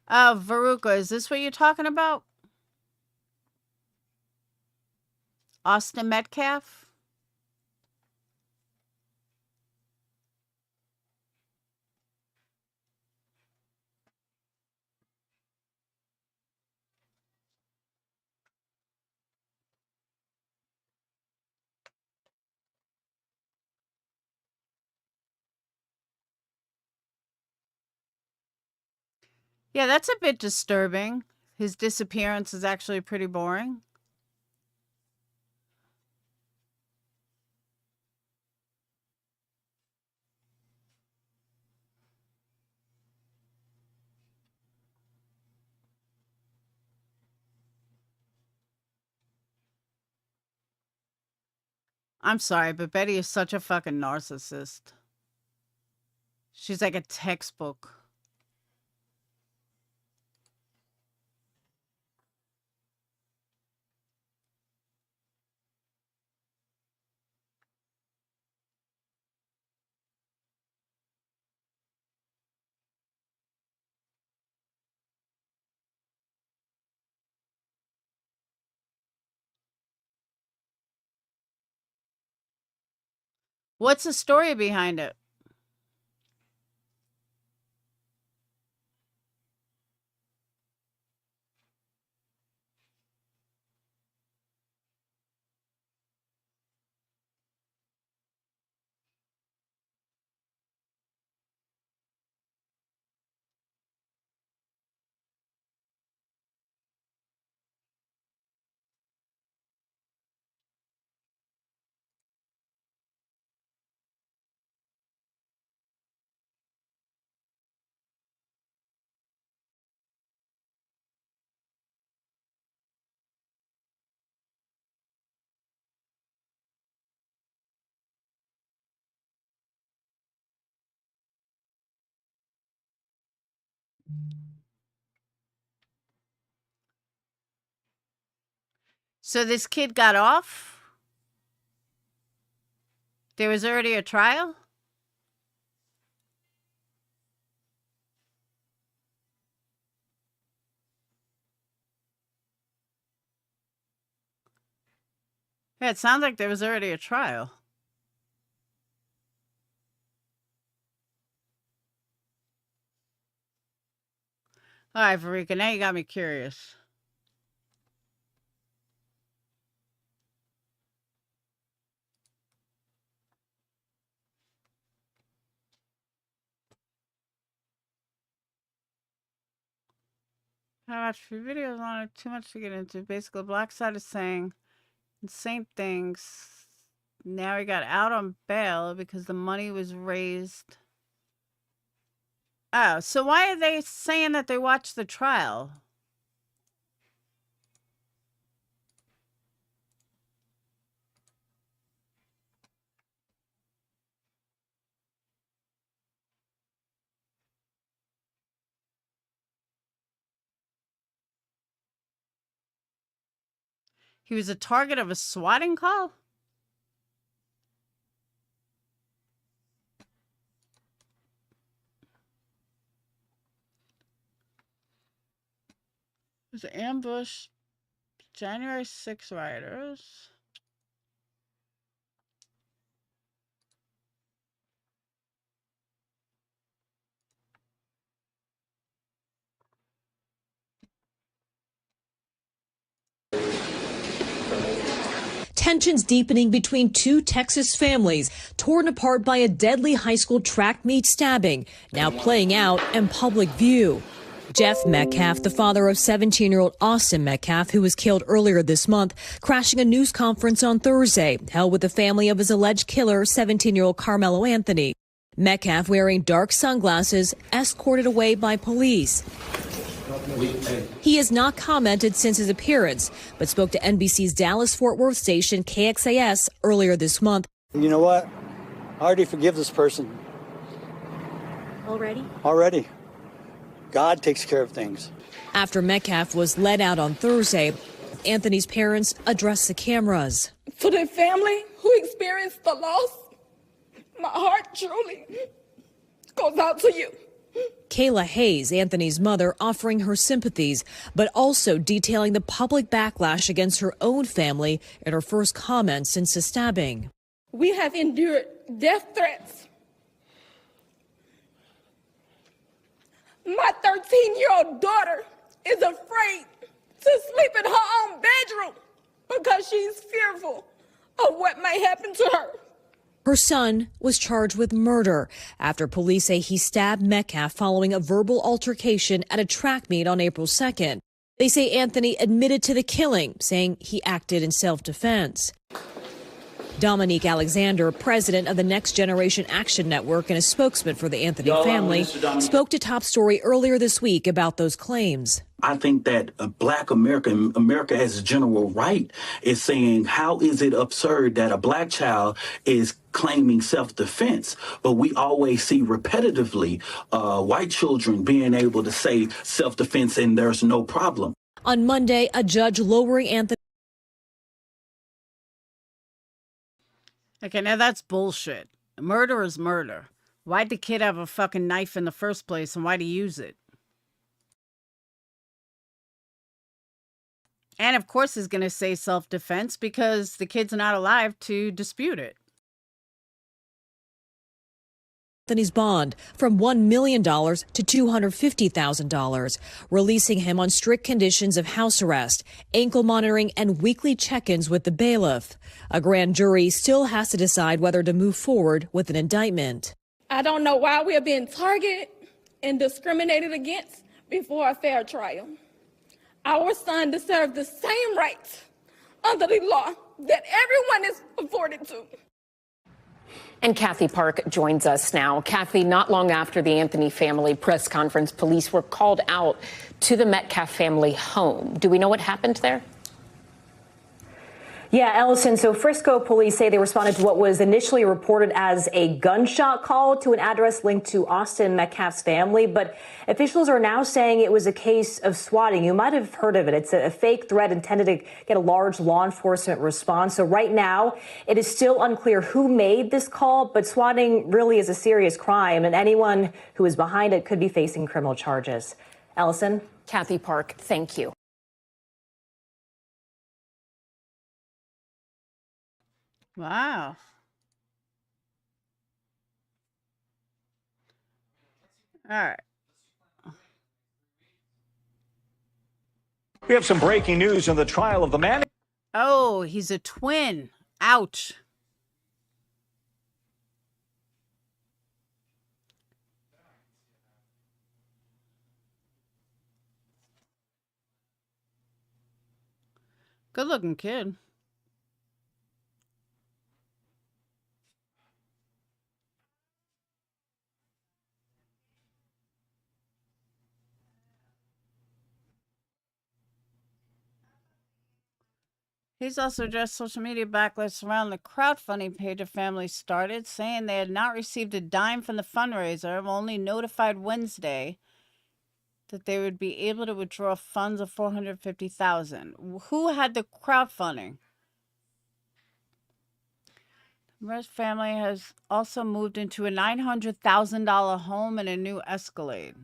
Oh, Veruca, is this what you're talking about? Austin Metcalf? Yeah, that's a bit disturbing. His disappearance is actually pretty boring. I'm sorry, but Betty is such a fucking narcissist. She's like a textbook. What's the story behind it? So this kid got off? There was already a trial? Yeah, it sounds like there was already a trial. All right, Verika, now you got me curious. I watched a few videos on it, too much to get into. Basically, Black Side is saying the same things. Now he got out on bail because the money was raised. Oh, so why are they saying that they watched the trial? He was a target of a swatting call? It was an ambush. January 6 rioters. Tensions deepening between two Texas families, torn apart by a deadly high school track meet stabbing, now playing out in public view. Jeff Metcalf, the father of 17-year-old Austin Metcalf, who was killed earlier this month, crashing a news conference on Thursday, held with the family of his alleged killer, 17-year-old Carmelo Anthony. Metcalf, wearing dark sunglasses, escorted away by police. He has not commented since his appearance, but spoke to NBC's Dallas-Fort Worth station KXAS earlier this month. You know what? I already forgive this person. Already. God takes care of things. After Metcalf was let out on Thursday, Anthony's parents addressed the cameras. To the family who experienced the loss, my heart truly goes out to you. Kayla Hayes, Anthony's mother, offering her sympathies, but also detailing the public backlash against her own family in her first comments since the stabbing. We have endured death threats. My 13-year-old daughter is afraid to sleep in her own bedroom because she's fearful of what may happen to her. Her son was charged with murder after police say he stabbed Metcalf following a verbal altercation at a track meet on April 2nd. They say Anthony admitted to the killing, saying he acted in self-defense. Dominique Alexander, president of the Next Generation Action Network and a spokesman for the Anthony family, spoke to Top Story earlier this week about those claims. I think that Black America as a general right, is saying, how is it absurd that a Black child is claiming self-defense? But we always see repetitively white children being able to say self-defense and there's no problem. On Monday, a judge lowering Anthony. Okay, now that's bullshit. Murder is murder. Why'd the kid have a fucking knife in the first place, and why'd he use it? And of course he's going to say self-defense because the kid's not alive to dispute it. Anthony's bond from $1 million to $250,000, releasing him on strict conditions of house arrest, ankle monitoring, and weekly check-ins with the bailiff. A grand jury still has to decide whether to move forward with an indictment. I don't know why we are being targeted and discriminated against before a fair trial. Our son deserves the same rights under the law that everyone is afforded to. And Kathy Park joins us now. Kathy, not long after the Anthony family press conference, police were called out to the Metcalf family home. Do we know what happened there? Yeah, Ellison, so Frisco police say they responded to what was initially reported as a gunshot call to an address linked to Austin Metcalf's family, but officials are now saying it was a case of swatting. You might have heard of it. It's a fake threat intended to get a large law enforcement response. So right now, it is still unclear who made this call, but swatting really is a serious crime, and anyone who is behind it could be facing criminal charges. Ellison? Kathy Park, thank you. Wow. All right. We have some breaking news in the trial of the man. Oh, he's a twin. Ouch. Good looking kid. He's also addressed social media backlash around the crowdfunding page a family started, saying they had not received a dime from the fundraiser and were only notified Wednesday that they would be able to withdraw funds of $450,000. Who had the crowdfunding? The Rest family has also moved into a $900,000 home and a new Escalade.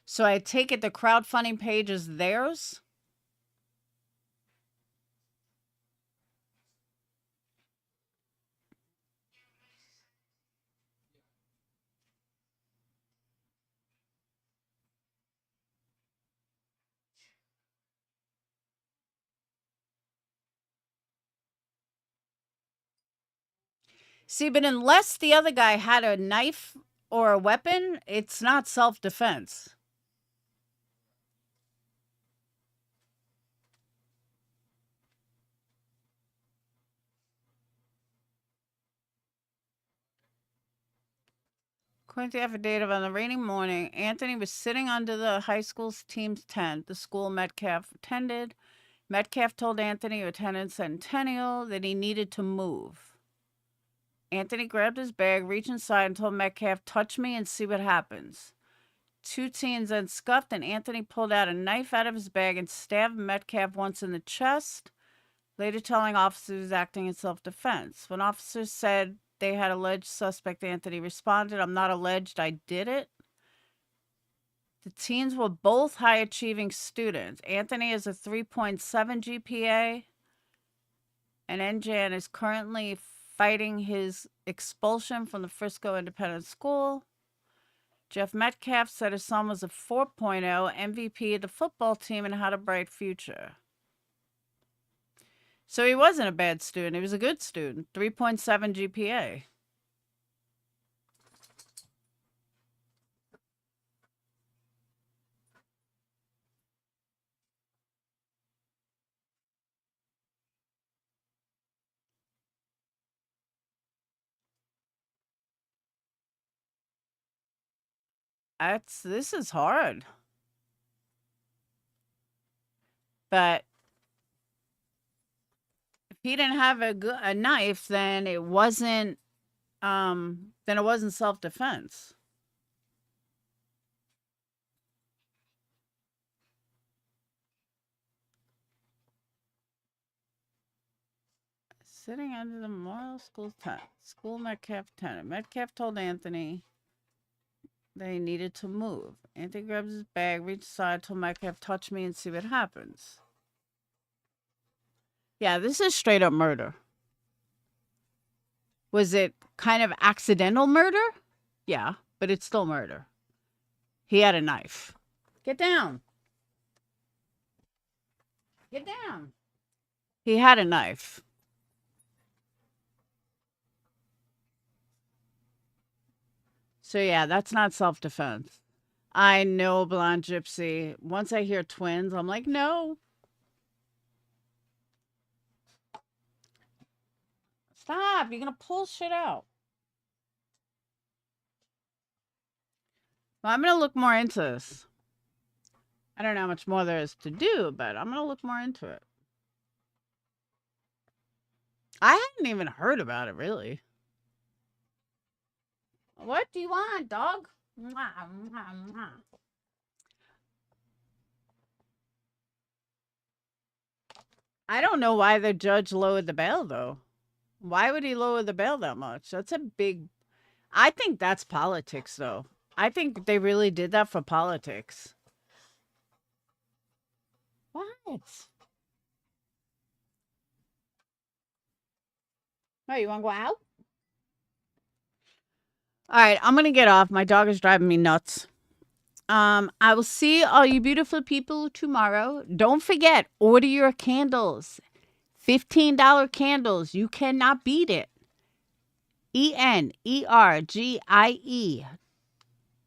So I take it the crowdfunding page is theirs? See, but unless the other guy had a knife or a weapon, it's not self-defense. According to the affidavit, on the rainy morning, Anthony was sitting under the high school's team's tent, the school Metcalf attended. Metcalf told Anthony, who attended Centennial, that he needed to move. Anthony grabbed his bag, reached inside, and told Metcalf, "Touch me and see what happens." Two teens then scuffed, and Anthony pulled out a knife out of his bag and stabbed Metcalf once in the chest, later telling officers he was acting in self-defense. When officers said they had alleged suspect, Anthony responded, "I'm not alleged, I did it." The teens were both high-achieving students. Anthony has a 3.7 GPA, and NJN is currently fighting his expulsion from the Frisco Independent School. Jeff Metcalf said his son was a 4.0 MVP of the football team and had a bright future. So he wasn't a bad student. He was a good student. 3.7 GPA. This is hard. But if he didn't have a knife, then it wasn't self-defense. Sitting under the Memorial School tent. School Metcalf tenant. Metcalf told Anthony that he needed to move. Anthony grabs his bag, reached aside, told Metcalf, "Touch me and see what happens." Yeah, this is straight up murder. Was it kind of accidental murder? Yeah, but it's still murder. He had a knife. Get down. Get down. He had a knife. So yeah, that's not self-defense. I know, Blonde Gypsy. Once I hear twins, I'm like, no. Stop. You're going to pull shit out. Well, I'm going to look more into this. I don't know how much more there is to do, but I'm going to look more into it. I hadn't even heard about it, really. What do you want, dog? Mwah, mwah, mwah. I don't know why the judge lowered the bail, though. Why would he lower the bail that much? That's a big... I think that's politics, though. I think they really did that for politics. What? Oh, you want to go out? All right, I'm going to get off. My dog is driving me nuts. I will see all you beautiful people tomorrow. Don't forget, order your candles. $15 candles. You cannot beat it. ENERGIE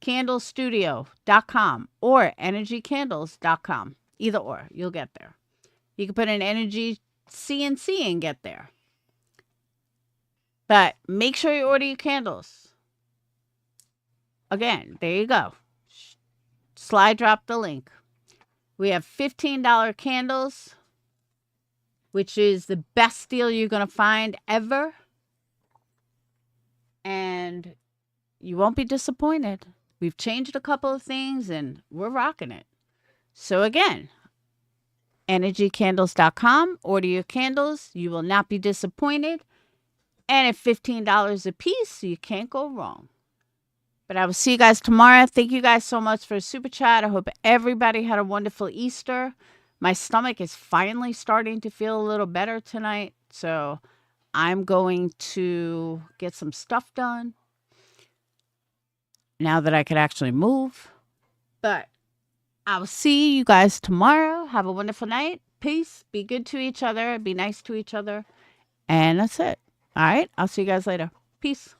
candlestudio.com or energycandles.com. Either or, you'll get there. You can put an energy CNC and get there. But make sure you order your candles. Again, there you go. Slide drop the link. We have $15 candles, which is the best deal you're going to find ever. And you won't be disappointed. We've changed a couple of things and we're rocking it. So again, energycandles.com. Order your candles. You will not be disappointed. And at $15 a piece, you can't go wrong. But I will see you guys tomorrow. Thank you guys so much for a super chat. I hope everybody had a wonderful Easter. My stomach is finally starting to feel a little better tonight. So I'm going to get some stuff done now that I could actually move. But I will see you guys tomorrow. Have a wonderful night. Peace. Be good to each other. Be nice to each other. And that's it. All right. I'll see you guys later. Peace.